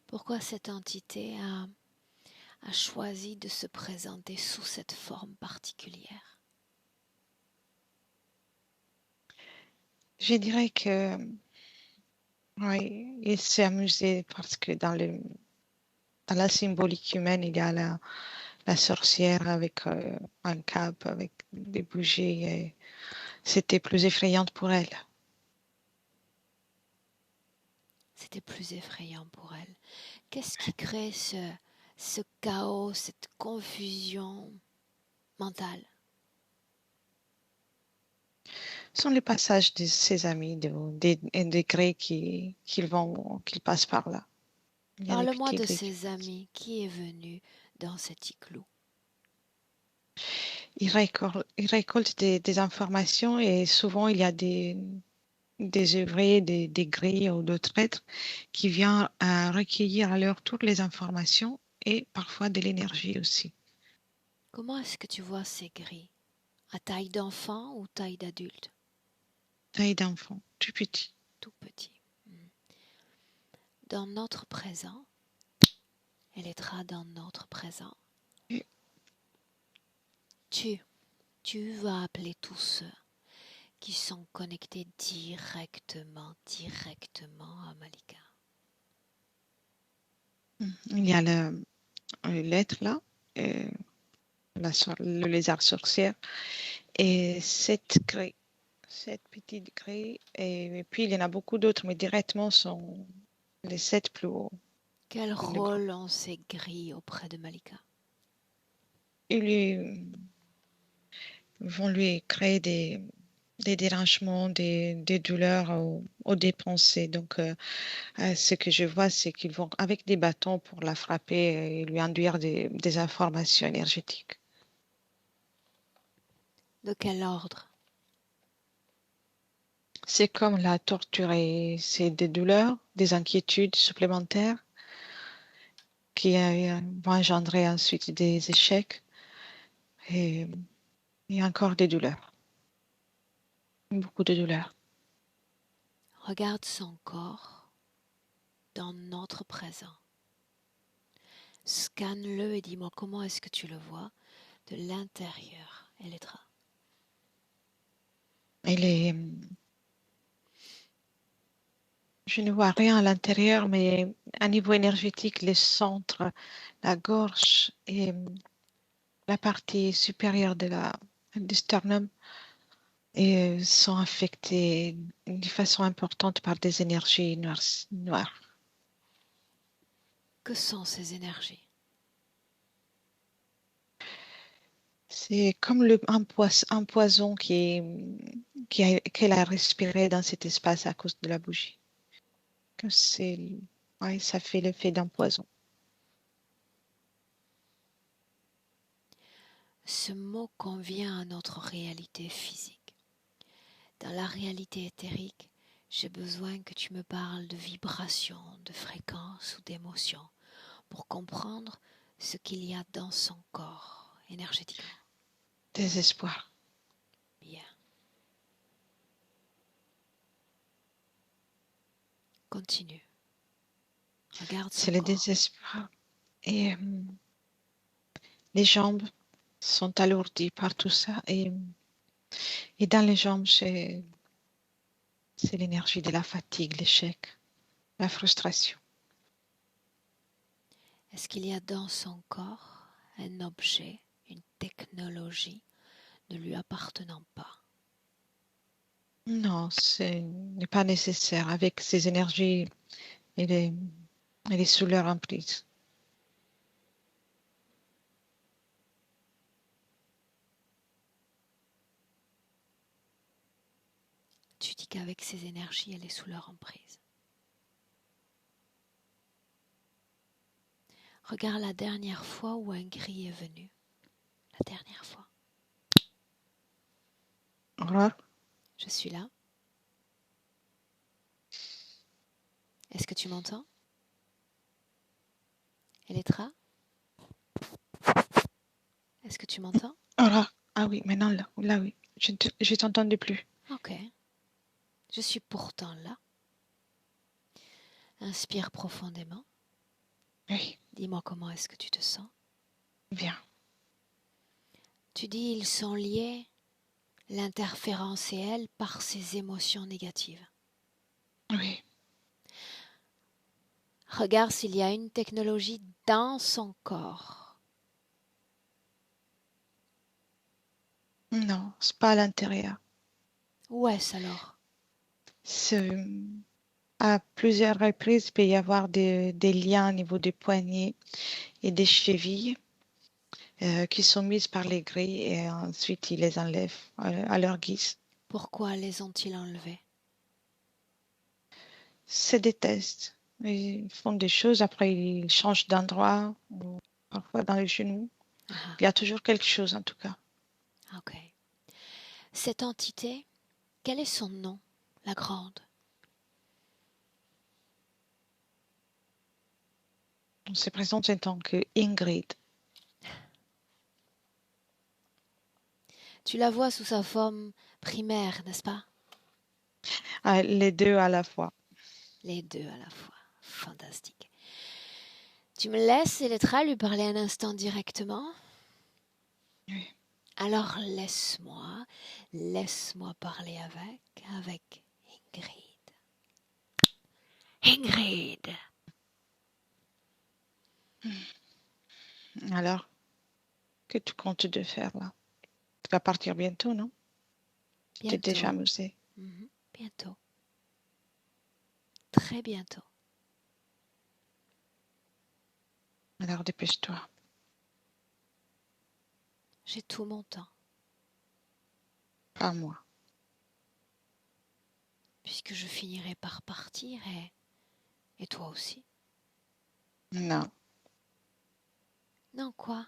Pourquoi cette entité a choisi de se présenter sous cette forme particulière? Je dirais que oui, il s'est amusé parce que dans la symbolique humaine, il y a la sorcière avec un cap, avec des bougies. Et c'était plus effrayant pour elle. C'était plus effrayant pour elle. Qu'est-ce qui crée ce chaos, cette confusion mentale? Ce sont les passages de ses amis, des degrés qu'ils passent par là. Il y a des Parle-moi petits de degrés. ses amis. Qui est venu dans cet igloo? Il récolte des informations et souvent il y a des œuvriers, des grilles ou d'autres êtres qui viennent recueillir alors toutes les informations et parfois de l'énergie aussi. Comment est-ce que tu vois ces grilles? À taille d'enfant ou taille d'adulte? Taille d'enfant, tout petit. Tout petit. Dans notre présent, elle est dans notre présent. Et Tu vas appeler tous ceux qui sont connectés directement à Malika. il y a l'être là, euh, le lézard sorcière et sept petites grilles. Et puis il y en a beaucoup d'autres, mais directement sont les 7 plus hauts. Quel Le grand. rôle ont ces grilles auprès de Malika? Ils vont lui créer des dérangements, des douleurs ou des pensées. Donc, ce que je vois, c'est qu'ils vont, avec des bâtons pour la frapper et lui induire des informations énergétiques. De quel ordre? C'est comme la torture et c'est des douleurs, des inquiétudes supplémentaires qui vont engendrer ensuite des échecs et encore des douleurs. Beaucoup de douleurs. Regarde son corps dans notre présent. Scanne-le et dis-moi comment est-ce que tu le vois de l'intérieur, Elettra. Je ne vois rien à l'intérieur, mais à niveau énergétique, les centres, la gorge et la partie supérieure du sternum sont affectés de façon importante par des énergies noires. Que sont ces énergies? C'est comme un poison qu'elle a respiré dans cet espace à cause de la bougie. Ouais, ça fait l'effet d'un poison. Ce mot convient à notre réalité physique. Dans la réalité éthérique, j'ai besoin que tu me parles de vibrations, de fréquences ou d'émotions pour comprendre ce qu'il y a dans son corps énergétiquement. Désespoir. Bien. Continue. Regarde son C'est le corps. désespoir. Et les jambes sont alourdies par tout ça. Et dans les jambes, c'est l'énergie de la fatigue, l'échec, la frustration. Est-ce qu'il y a dans son corps un objet, une technologie ne lui appartenant pas? Non, ce n'est pas nécessaire. Avec ces énergies, elle est sous leur emprise. Tu dis qu'avec ces énergies, elle est sous leur emprise. Regarde la dernière fois où un cri est venu. La dernière fois. Voilà. Je suis là. Est-ce que tu m'entends? Elettra? Est-ce que tu m'entends? Voilà. Ah oui, maintenant là oui. Je t'entendais plus. Ok. Je suis pourtant là. Inspire profondément. Oui, Dis-moi comment est-ce que tu te sens. bien. Tu dis ils sont liés, l'interférence et elle, par ces émotions négatives. Oui. Regarde s'il y a une technologie dans son corps. Non, c'est pas à l'intérieur. Où est-ce alors? À plusieurs reprises, il peut y avoir des liens au niveau des poignets et des chevilles qui sont mises par les grilles et ensuite ils les enlèvent à leur guise. Pourquoi les ont-ils enlevés? C'est des tests. Ils font des choses, après ils changent d'endroit, ou parfois dans les genoux. Ah, Il y a toujours quelque chose en tout cas. ok. Cette entité, quel est son nom, la grande? On se présente en tant que Ingrid. Tu la vois sous sa forme primaire, n'est-ce pas? Les deux à la fois. Les deux à la fois. Fantastique. Tu me laisses, Elettra, lui parler un instant directement? Oui. Alors laisse-moi parler avec Ingrid. Ingrid! Alors, que tu comptes de faire là? Tu vas partir bientôt, non? Tu t'es déjà Bientôt. amusé. Bientôt. Très bientôt. Alors dépêche-toi. J'ai tout mon temps, Pas moi. puisque je finirai par partir et toi aussi. Non, Non, quoi?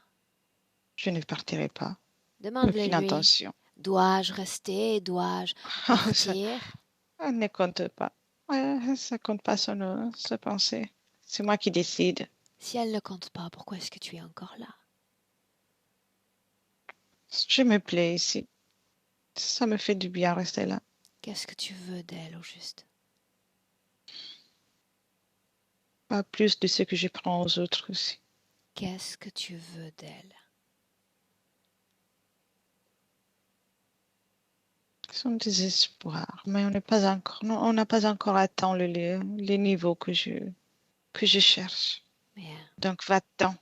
je ne partirai pas. Demande-le Aucune lui. intention. Dois-je rester? Dois-je Ça partir? ne compte pas. Ça compte pas sa pensée. C'est moi qui décide. Si elle ne compte pas, pourquoi est-ce que tu es encore là? Je me plais ici. Ça me fait du bien rester là. Qu'est-ce que tu veux d'elle au juste? pas plus de ce que je prends aux autres aussi. Qu'est-ce que tu veux d'elle? Son désespoir, mais on n'est pas encore, non, on n'a pas encore atteint les niveaux que je cherche. Mais Donc va-t'en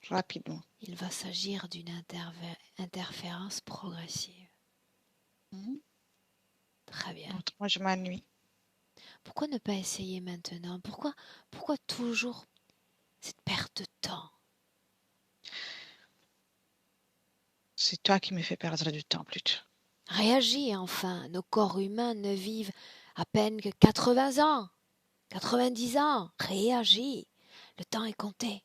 rapidement. il va s'agir d'une interférence progressive. Mhm. Très bien. Autrement, je m'ennuie. Pourquoi ne pas essayer maintenant? Pourquoi toujours cette perte de temps? C'est toi qui me fais perdre du temps plutôt. Réagis enfin. Nos corps humains ne vivent à peine que 80 ans, 90 ans. Réagis. Le temps est compté.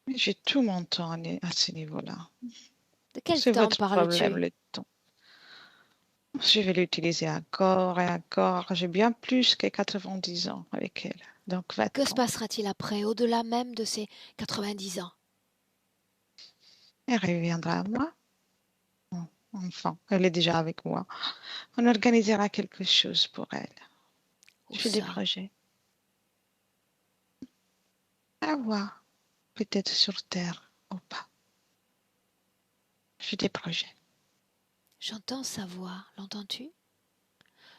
Mais j'ai tout mon temps à ce niveau-là. De quel C'est temps votre problème, parles-tu? le temps. Je vais l'utiliser encore et encore. J'ai bien plus que 90 ans avec elle. Donc Que se va-t'en. passera-t-il après, au-delà même de ces 90 ans? Elle reviendra à moi. Oh, enfin, elle est déjà avec moi. On organisera quelque chose pour elle. Où Je fais des ça? projets. À voir. Peut-être sur Terre ou pas. Je fais des projets. J'entends sa voix, l'entends-tu?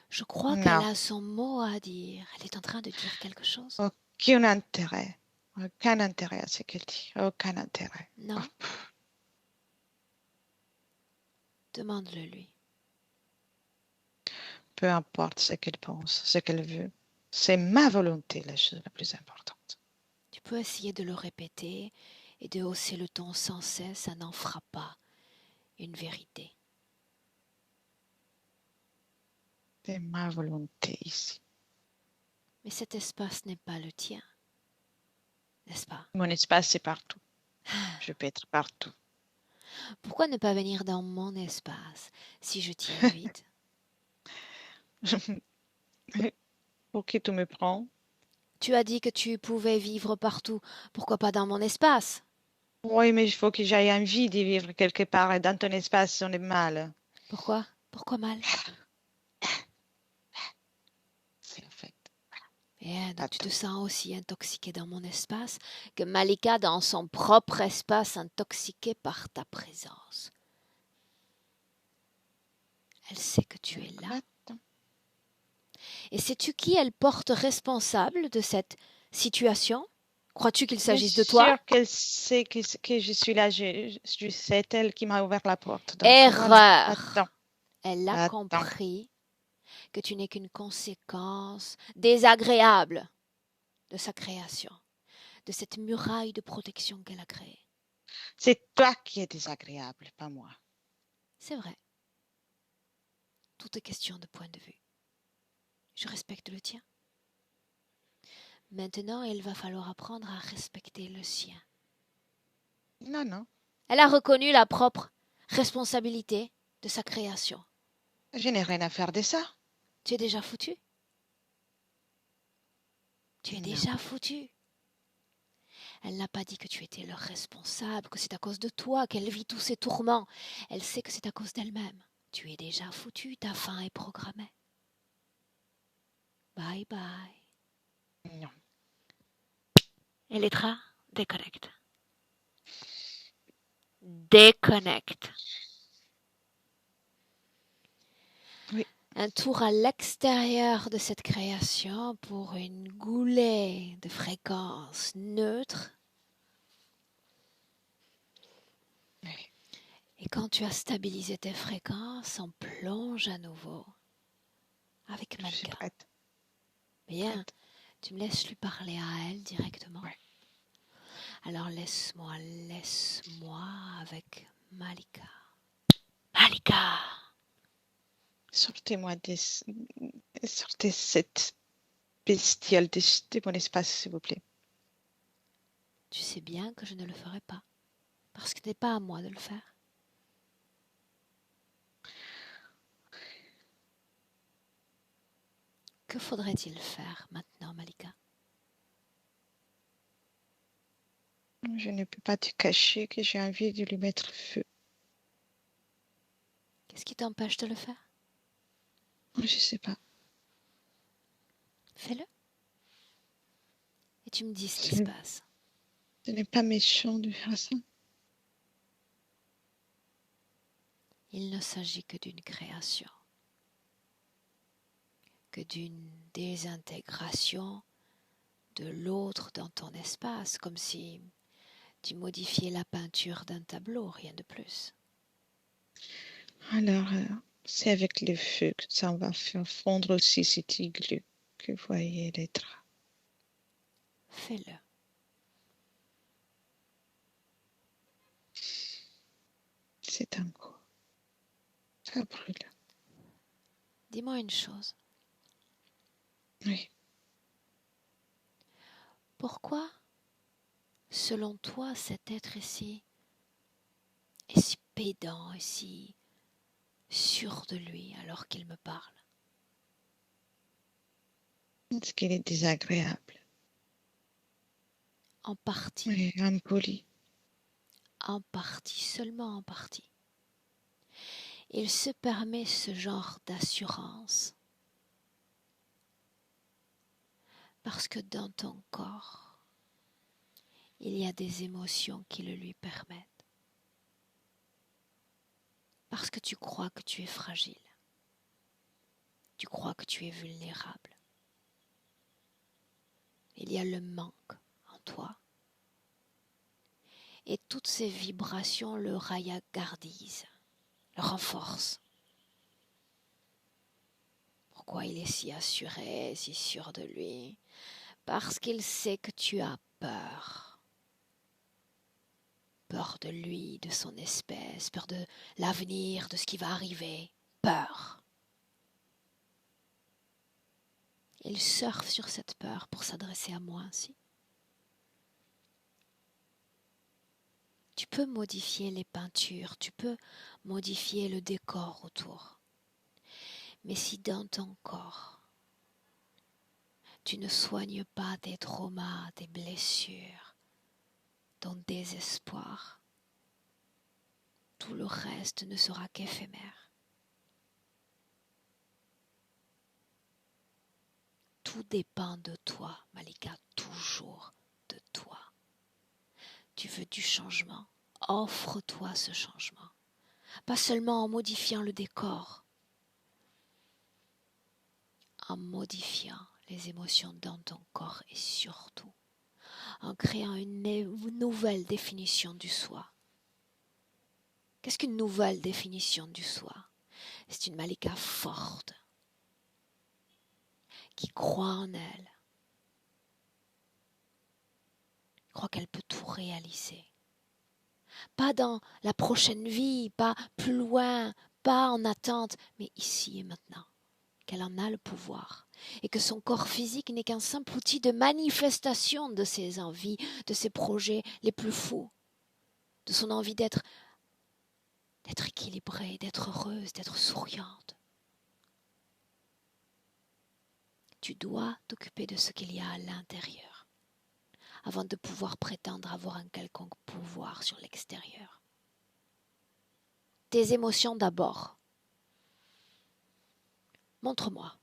Je crois qu'elle Non, a son mot à dire. Elle est en train de dire quelque chose? aucun intérêt. Aucun intérêt à ce qu'elle dit. Aucun intérêt. Oh, Non? Demande-le lui. peu importe ce qu'elle pense, ce qu'elle veut. C'est ma volonté la chose la plus importante. Tu peux essayer de le répéter et de hausser le ton sans cesse, ça n'en fera pas une vérité. C'est ma volonté ici. Mais cet espace n'est pas le tien, n'est-ce pas? Mon espace, c'est partout. Je peux être partout. Pourquoi ne pas venir dans mon espace si je t'y invite? Pour qui tu me prends? Tu as dit que tu pouvais vivre partout. Pourquoi pas dans mon espace? Oui, mais il faut que j'aie envie de vivre quelque part et dans ton espace, on est mal. Pourquoi? Pourquoi mal? C'est le fait. Bien, donc tu te Attends. sens aussi intoxiqué dans mon espace que Malika dans son propre espace intoxiquée par ta présence. Elle sait que tu es là. Attends. Et sais-tu qui elle porte responsable de cette situation? Crois-tu qu'il Bien s'agisse de toi? sûr qu'elle sait que je suis là. C'est elle qui m'a ouvert la porte. Donc voilà. Erreur! Attends. Elle a Attends. compris que tu n'es qu'une conséquence désagréable de sa création, de cette muraille de protection qu'elle a créée. C'est toi qui es désagréable, pas moi. C'est vrai. Tout est question de point de vue. Je respecte le tien. Maintenant, il va falloir apprendre à respecter le sien. Non, non. Elle a reconnu la propre responsabilité de sa création. Je n'ai rien à faire de ça. Tu es déjà foutu? Tu es Non. déjà foutu. Elle n'a pas dit que tu étais le responsable, que c'est à cause de toi qu'elle vit tous ces tourments. Elle sait que c'est à cause d'elle-même. Tu es déjà foutu, ta fin est programmée. Bye bye. Non. Electra, déconnecte. Déconnecte. Oui. Un tour à l'extérieur de cette création pour une goulée de fréquences neutres. Oui. Et quand tu as stabilisé tes fréquences, on plonge à nouveau avec Je suis Malika. prête. Bien, Prête. tu me laisses lui parler à elle directement. Ouais. Alors laisse-moi avec Malika. Malika! Sortez-moi sortez cette bestiole de mon espace, s'il vous plaît. Tu sais bien que je ne le ferai pas, parce que ce n'est pas à moi de le faire. Que faudrait-il faire maintenant, Malika? Je ne peux pas te cacher que j'ai envie de lui mettre feu. Qu'est-ce qui t'empêche de le faire? Je sais pas. Fais-le. Et tu me dis ce qui se passe. Ce n'est pas méchant de faire ça. Il ne s'agit que d'une création, que d'une désintégration de l'autre dans ton espace, comme si tu modifiais la peinture d'un tableau, rien de plus. Alors, c'est avec le feu que ça va faire fondre aussi cet igloo que vous voyez les draps. Fais-le. C'est un coup. Ça brûle. Dis-moi une chose. Oui. Pourquoi, selon toi, cet être ici est si pédant et si sûr de lui alors qu'il me parle? Parce qu'il est désagréable. En partie. Oui, impoli. En partie, seulement en partie. Il se permet ce genre d'assurance parce que dans ton corps, il y a des émotions qui le lui permettent. Parce que tu crois que tu es fragile. Tu crois que tu es vulnérable. Il y a le manque en toi. Et toutes ces vibrations le raillagardisent, le renforcent. Pourquoi il est si assuré, si sûr de lui? Parce qu'il sait que tu as peur. Peur de lui, de son espèce, peur de l'avenir, de ce qui va arriver. Peur. Il surfe sur cette peur pour s'adresser à moi ainsi. Tu peux modifier les peintures, tu peux modifier le décor autour. Mais si dans ton corps, tu ne soignes pas tes traumas, tes blessures, ton désespoir, tout le reste ne sera qu'éphémère. Tout dépend de toi, Malika, toujours de toi. Tu veux du changement, offre-toi ce changement. Pas seulement en modifiant le décor, en modifiant les émotions dans ton corps et surtout en créant une nouvelle définition du soi. Qu'est-ce qu'une nouvelle définition du soi? C'est une Malika forte, qui croit en elle, croit qu'elle peut tout réaliser. Pas dans la prochaine vie, pas plus loin, pas en attente, mais ici et maintenant. Qu'elle en a le pouvoir et que son corps physique n'est qu'un simple outil de manifestation de ses envies, de ses projets les plus fous, de son envie d'être équilibrée, d'être heureuse, d'être souriante. Tu dois t'occuper de ce qu'il y a à l'intérieur avant de pouvoir prétendre avoir un quelconque pouvoir sur l'extérieur. Tes émotions d'abord. Montre-moi.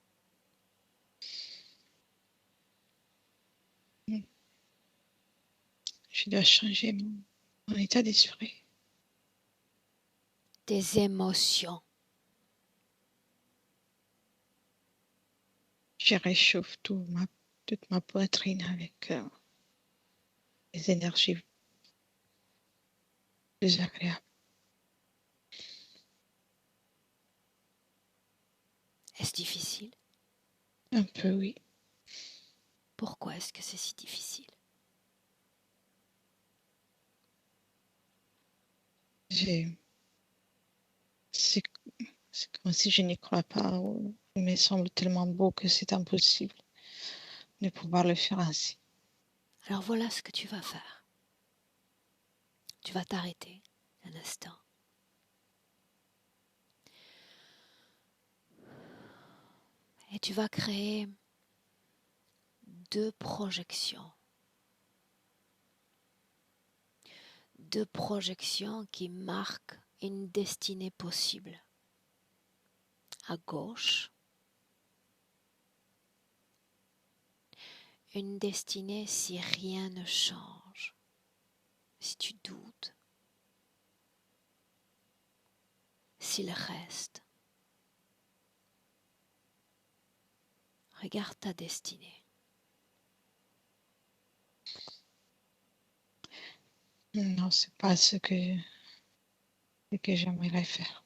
Je dois changer mon état d'esprit. Tes émotions. Je réchauffe toute ma poitrine avec les énergies désagréables. Est-ce difficile? Un peu, oui. Pourquoi est-ce que c'est si difficile? C'est comme si je n'y crois pas. Ou il me semble tellement beau que c'est impossible de pouvoir le faire ainsi. Alors voilà ce que tu vas faire. Tu vas t'arrêter un instant. Et tu vas créer 2 projections. 2 projections qui marquent une destinée possible. À gauche, une destinée si rien ne change, si tu doutes, s'il reste. Regarde ta destinée. Non, c'est pas ce que j'aimerais faire.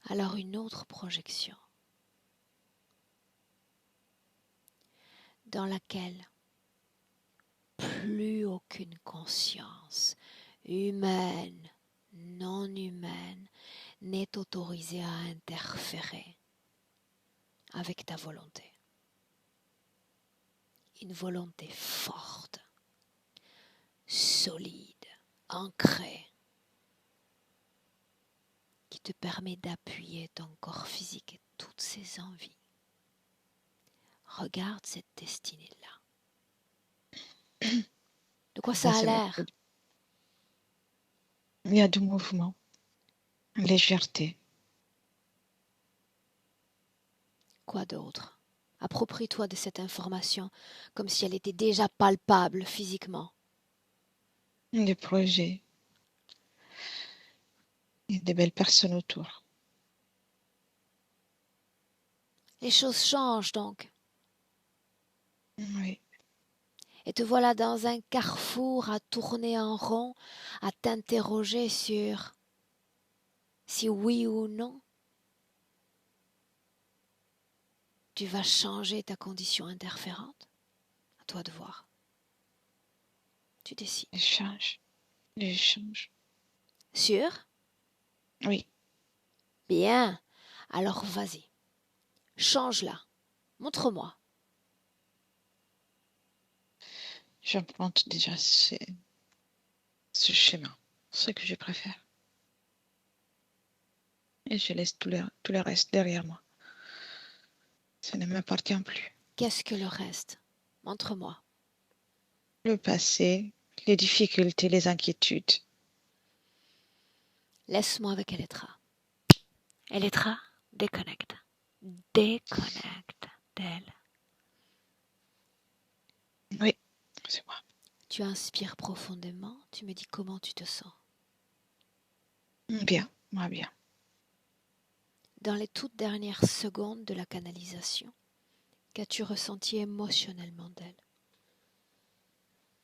Alors une autre projection dans laquelle plus aucune conscience humaine, non humaine, n'est autorisée à interférer avec ta volonté. Une volonté forte, solide, ancrée, qui te permet d'appuyer ton corps physique et toutes ses envies. Regarde cette destinée-là. De quoi ça a C'est l'air? Il y a du mouvement, légèreté. Quoi d'autre? Approprie-toi de cette information comme si elle était déjà palpable physiquement. Des projets et des belles personnes autour. Les choses changent donc. Oui, Et te voilà dans un carrefour à tourner en rond, à t'interroger sur si oui ou non tu vas changer ta condition interférente. À toi de voir. Tu décides. l'échange. L'échange. Sûr? Oui, Bien. Alors vas-y. Change-la. Montre-moi. j'emprunte déjà ce schéma, ce que je préfère. Et je laisse tout le reste derrière moi. Ça ne m'appartient plus. Qu'est-ce que le reste? Montre-moi. Le passé, les difficultés, les inquiétudes. Laisse-moi avec Elettra. Elettra, déconnecte. Déconnecte d'elle. Oui, c'est moi. Tu inspires profondément. Tu me dis comment tu te sens. Bien, moi bien. Dans les toutes dernières secondes de la canalisation, qu'as-tu ressenti émotionnellement d'elle?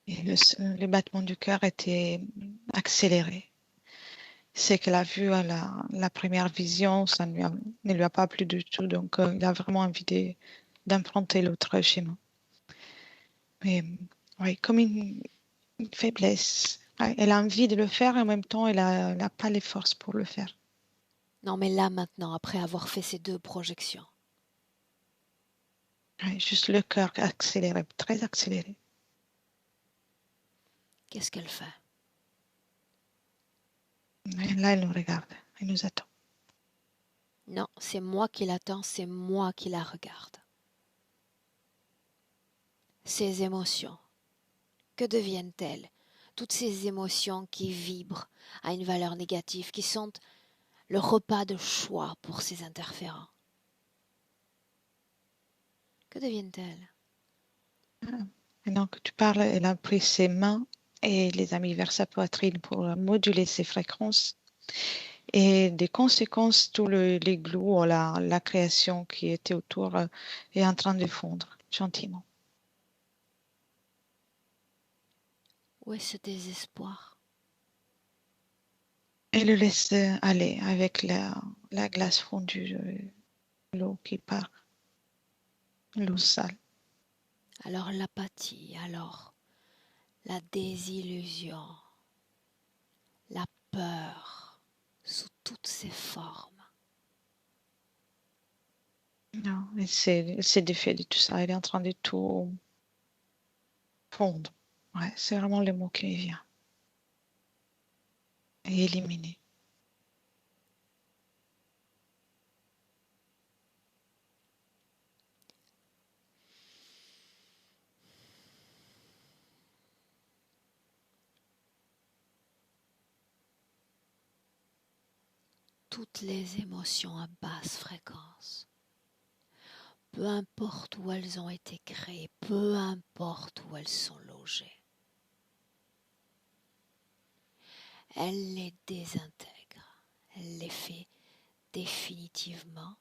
Et le battement du cœur était accéléré. C'est qu'elle a vu à la première vision, ça ne lui a pas plu du tout. Donc, il a vraiment envie d'emprunter l'autre schéma. Mais oui, comme une faiblesse. Ouais, elle a envie de le faire et en même temps, elle n'a pas les forces pour le faire. Non, mais là maintenant, après avoir fait ces deux projections, Ouais, juste le cœur accéléré, très accéléré. qu'est-ce qu'elle fait? Et là, elle nous regarde, elle nous attend. Non, c'est moi qui l'attends, c'est moi qui la regarde. Ces émotions, que deviennent-elles? Toutes ces émotions qui vibrent à une valeur négative, qui sont le repas de choix pour ces interférents. Que deviennent-elles? Maintenant que tu parles, elle a pris ses mains et les a mis vers sa poitrine pour moduler ses fréquences. Et des conséquences, tout les glous, la création qui était autour est en train de fondre gentiment. Où est ce désespoir? Elle le laisse aller avec la glace fondue, l'eau qui part, l'eau sale. Alors l'apathie, alors la désillusion, la peur sous toutes ses formes. Non, elle s'est défait de tout ça. Elle est en train de tout fondre. Ouais, c'est vraiment le mot qui me vient. Et éliminer. Toutes les émotions à basse fréquence. peu importe où elles ont été créées, peu importe où elles sont logées. Elle les désintègre, elle les fait définitivement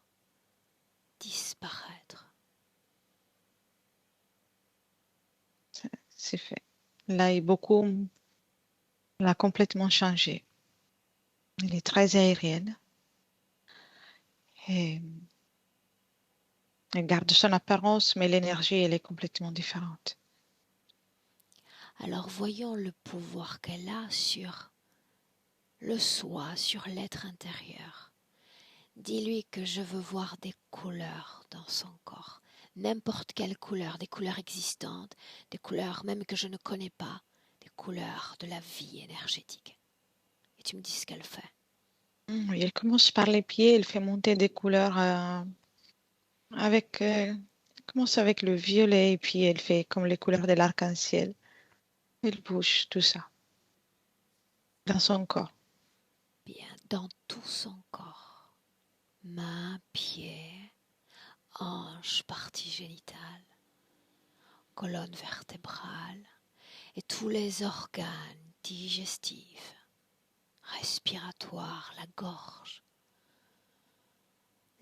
disparaître. C'est fait. Là, il l'a complètement changé. Elle est très aérienne et elle garde son apparence, mais l'énergie, elle est complètement différente. Alors voyons le pouvoir qu'elle a sur le soi, sur l'être intérieur. Dis-lui que je veux voir des couleurs dans son corps, n'importe quelle couleur, des couleurs existantes, des couleurs même que je ne connais pas, des couleurs de la vie énergétique. Et tu me dis ce qu'elle fait. Oui, elle commence par les pieds, elle fait monter des couleurs avec, commence avec le violet et puis elle fait comme les couleurs de l'arc-en-ciel. Elle bouge tout ça dans son corps. Bien, dans tout son corps, mains, pieds, hanches, partie génitale, colonne vertébrale et tous les organes digestifs, respiratoires, la gorge,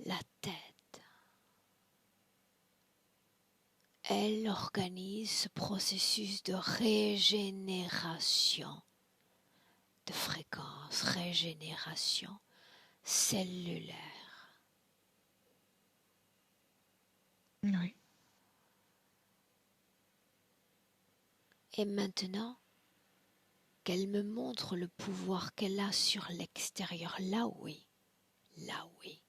la tête. Elle organise ce processus de régénération, de fréquence, régénération cellulaire. Oui. Et maintenant qu'elle me montre le pouvoir qu'elle a sur l'extérieur, là oui, là oui.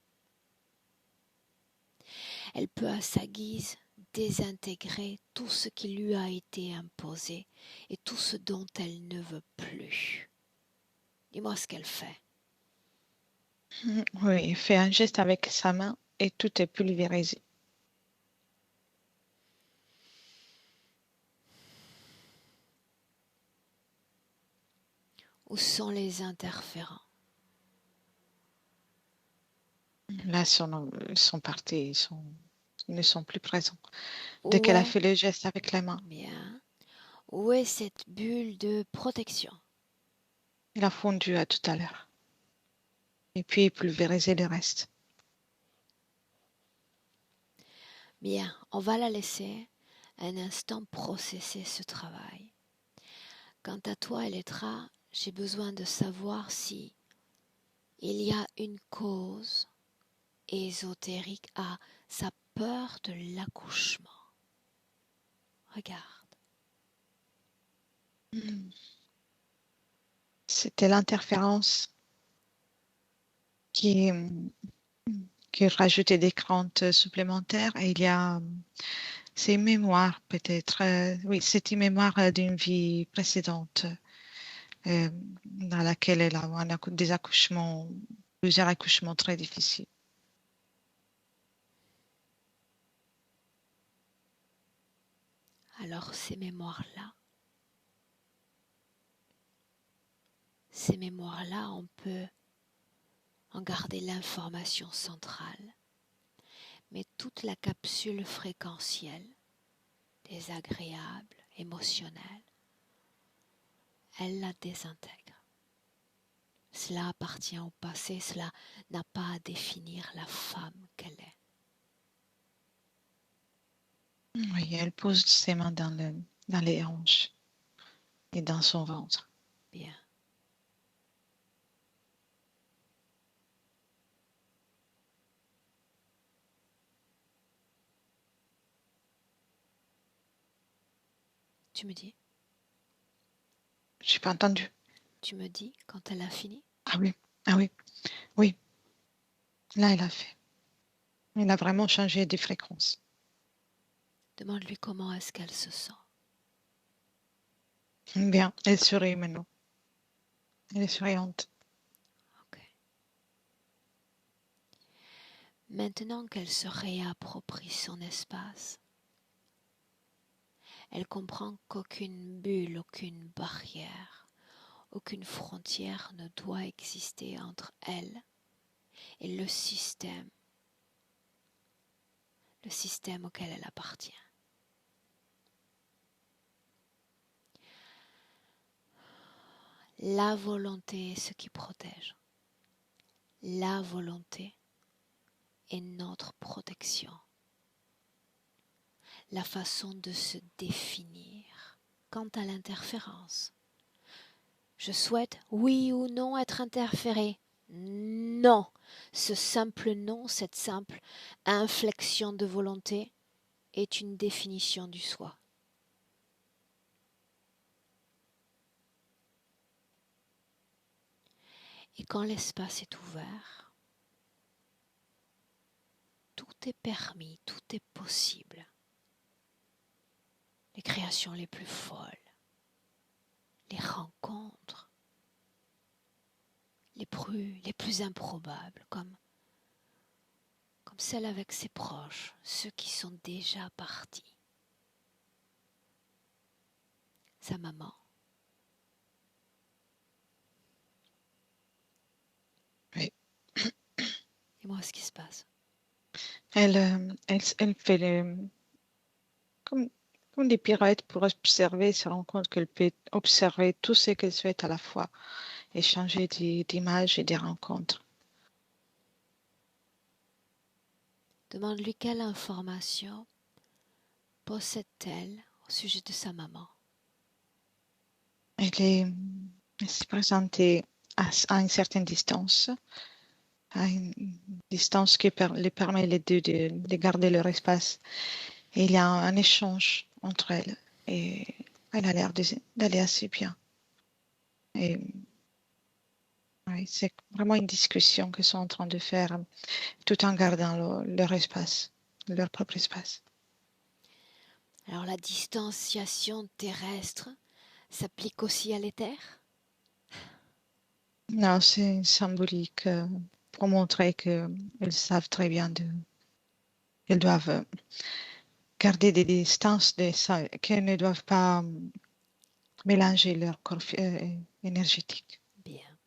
Elle peut à sa guise désintégrer tout ce qui lui a été imposé et tout ce dont elle ne veut plus. Dis-moi ce qu'elle fait. Oui, elle fait un geste avec sa main et tout est pulvérisé. Où sont les interférents? Là, ils sont partis, ils ne sont plus présents. Dès Où qu'elle a est, fait le geste avec la main, bien, où est cette bulle de protection? il a fondu à tout à l'heure. Et puis pulvérisé le reste. Bien, on va la laisser un instant processer ce travail. Quant à toi, Elettra, j'ai besoin de savoir si il y a une cause ésotérique à sa peur de l'accouchement. Regarde. C'était l'interférence qui, qui rajoutait des craintes supplémentaires. Et il y a ces mémoires, peut-être. Oui, c'est une mémoire d'une vie précédente dans laquelle elle a eu des accouchements, plusieurs accouchements très difficiles. Alors ces mémoires-là, on peut en garder l'information centrale, mais toute la capsule fréquentielle, désagréable, émotionnelle, elle la désintègre. Cela appartient au passé, cela n'a pas à définir la femme qu'elle est. Oui, elle pose ses mains dans les hanches et dans son ventre. Bien. Tu me dis? Je n'ai pas entendu. Tu me dis quand elle a fini? Ah oui, ah oui, oui. Là, elle a fait. Elle a vraiment changé de fréquence. Demande-lui comment est-ce qu'elle se sent. Bien, elle sourit maintenant. Elle est souriante. Ok. Maintenant qu'elle se réapproprie son espace, elle comprend qu'aucune bulle, aucune barrière, aucune frontière ne doit exister entre elle et le système le système auquel elle appartient. La volonté est ce qui protège. La volonté est notre protection. La façon de se définir quant à l'interférence. Je souhaite, oui ou non, être interféré. Non. Ce simple non, cette simple inflexion de volonté est une définition du soi. Et quand l'espace est ouvert, tout est permis, tout est possible. Les créations les plus folles, les rencontres les plus improbables, comme celles avec ses proches, ceux qui sont déjà partis. Sa maman. Oui. Et moi, ce qui se passe. Elle fait comme des pirouettes pour observer, se rend compte qu'elle peut observer tout ce qu'elle souhaite à la fois, échanger d'images et des rencontres. Demande-lui quelle information possède-t-elle au sujet de sa maman. Elle s'est présentée à une certaine distance, à une distance qui lui permet les deux de garder leur espace. Et il y a un échange entre elles et elle a l'air d'aller assez bien. Et oui, c'est vraiment une discussion qu'ils sont en train de faire tout en gardant leur espace, leur propre espace. Alors la distanciation terrestre s'applique aussi à l'éther? Non, c'est symbolique pour montrer qu'elles savent très bien qu'elles doivent garder des distances, qu'elles ne doivent pas mélanger leur corps énergétique. Bien.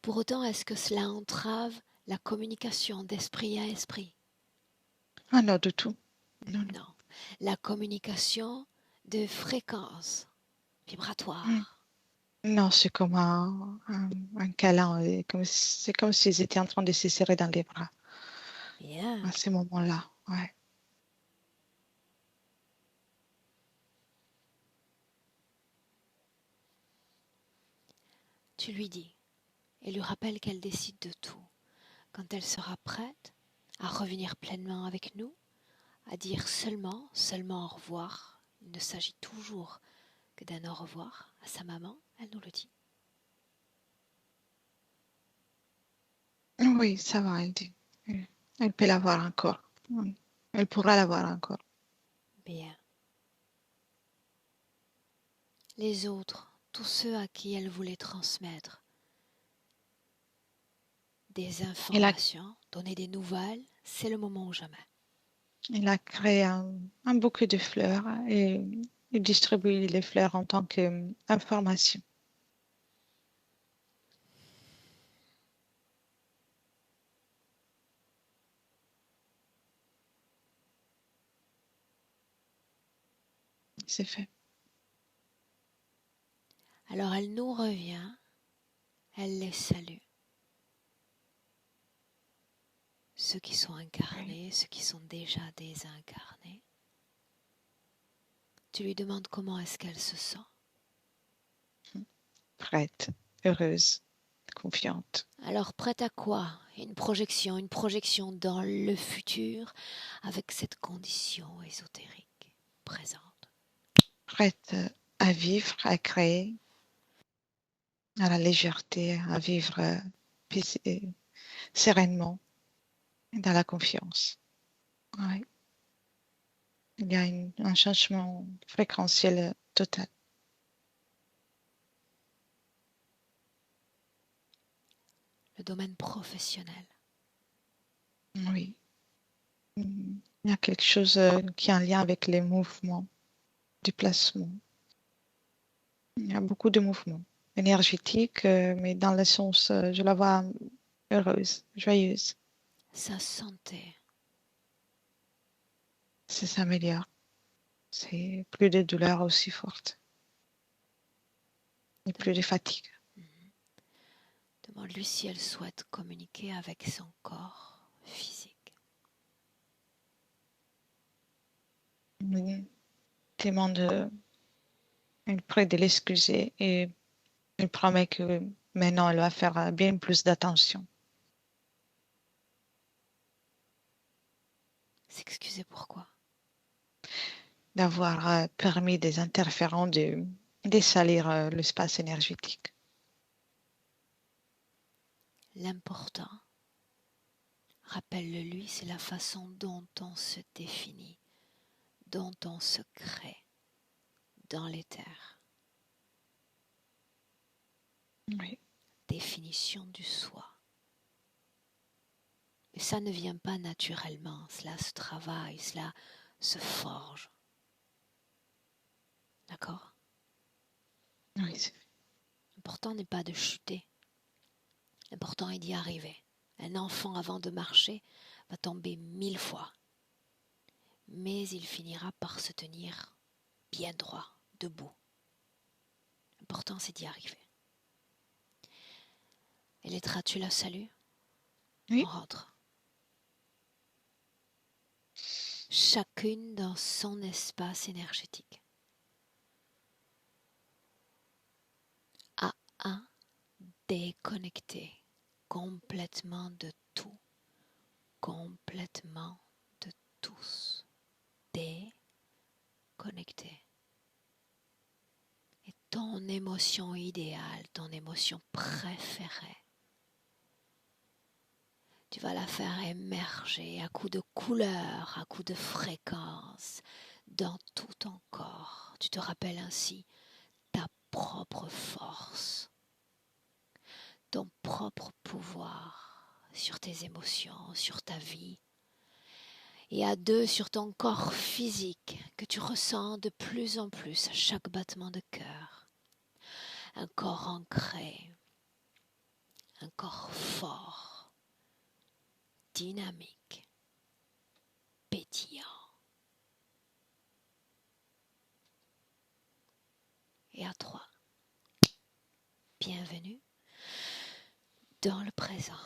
Pour autant, est-ce que cela entrave la communication d'esprit à esprit? Ah non, du tout. Non. La communication de fréquence vibratoire. Non, c'est comme un câlin. C'est comme s'ils étaient en train de se serrer dans les bras Bien. à ce moment-là. Ouais. Tu lui dis et lui rappelle qu'elle décide de tout. Quand elle sera prête à revenir pleinement avec nous, à dire seulement au revoir. Il ne s'agit toujours que d'un au revoir à sa maman, elle nous le dit. Oui, ça va, elle dit. Elle peut l'avoir encore. Oui. Elle pourra l'avoir encore. Bien. Les autres, tous ceux à qui elle voulait transmettre des informations, donner des nouvelles, c'est le moment ou jamais. Elle a créé un bouquet de fleurs et distribué les fleurs en tant qu'information. C'est fait. Alors elle nous revient, elle les salue. Ceux qui sont incarnés, ceux qui sont déjà désincarnés. Tu lui demandes comment est-ce qu'elle se sent. Prête, heureuse, confiante. Alors prête à quoi? Une projection dans le futur avec cette condition ésotérique présente. Prête à vivre, à créer, à la légèreté, à vivre sereinement, dans la confiance. Ouais. Il y a un changement fréquentiel total. Le domaine professionnel. Oui. Il y a quelque chose qui est en lien avec les mouvements, déplacements. Il y a beaucoup de mouvements énergétiques, mais dans le sens, je la vois heureuse, joyeuse. Sa santé. ça s'améliore. C'est plus de douleurs aussi fortes et plus de fatigue. Demande-lui si elle souhaite communiquer avec son corps physique. Oui. Demande, elle prie de l'excuser et elle promet que maintenant elle va faire bien plus d'attention. S'excuser pourquoi? D'avoir permis des interférents de salir l'espace énergétique. L'important, rappelle-le-lui, c'est la façon dont on se définit, dont on se crée dans l'éther. Oui. Définition du soi. Et ça ne vient pas naturellement, cela se travaille, cela se forge. D'accord? Oui. L'important n'est pas de chuter. L'important est d'y arriver. Un enfant, avant de marcher, va tomber 1000 fois. Mais il finira par se tenir bien droit, debout. L'important, c'est d'y arriver. Elettra, tu la salues? Oui. On rentre. Chacune dans son espace énergétique. À déconnecter complètement de tout, complètement de tous. Déconnecter. Et ton émotion idéale, ton émotion préférée, tu vas la faire émerger à coups de couleurs, à coups de fréquences, dans tout ton corps. Tu te rappelles ainsi ta propre force, ton propre pouvoir sur tes émotions, sur ta vie, et à deux sur ton corps physique que tu ressens de plus en plus à chaque battement de cœur. Un corps ancré, un corps fort, dynamique, pétillant. Et à trois, bienvenue dans le présent.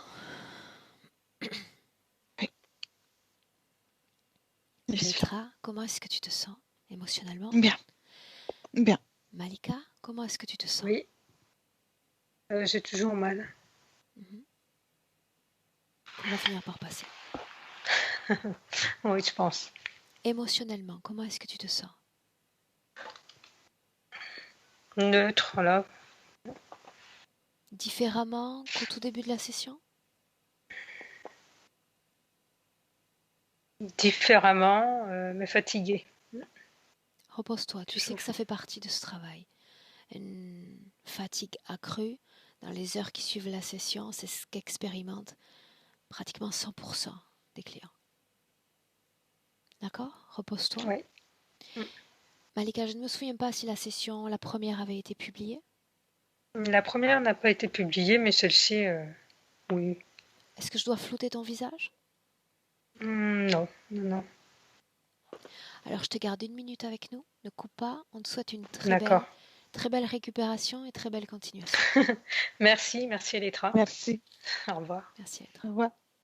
Elettra, comment est-ce que tu te sens émotionnellement? Bien. Bien. Malika, comment est-ce que tu te sens? Oui. J'ai toujours mal. Ça va finir par passer. Oui, je pense. Émotionnellement, comment est-ce que tu te sens? Neutre, là. Différemment qu'au tout début de la session? Différemment, mais fatiguée. Repose-toi, tu sais que ça fait partie de ce travail. Une fatigue accrue dans les heures qui suivent la session, c'est ce qu'expérimentent pratiquement 100% des clients. D'accord? Repose-toi. Oui. Malika, je ne me souviens pas si la première avait été publiée. La première n'a pas été publiée, mais celle-ci, oui. Est-ce que je dois flouter ton visage? Non, non. Alors je te garde 1 minute avec nous. Ne coupe pas. On te souhaite une D'accord. très belle récupération et très belle continuation. Merci Elettra. Merci. Au revoir. Merci Elettra. Au revoir.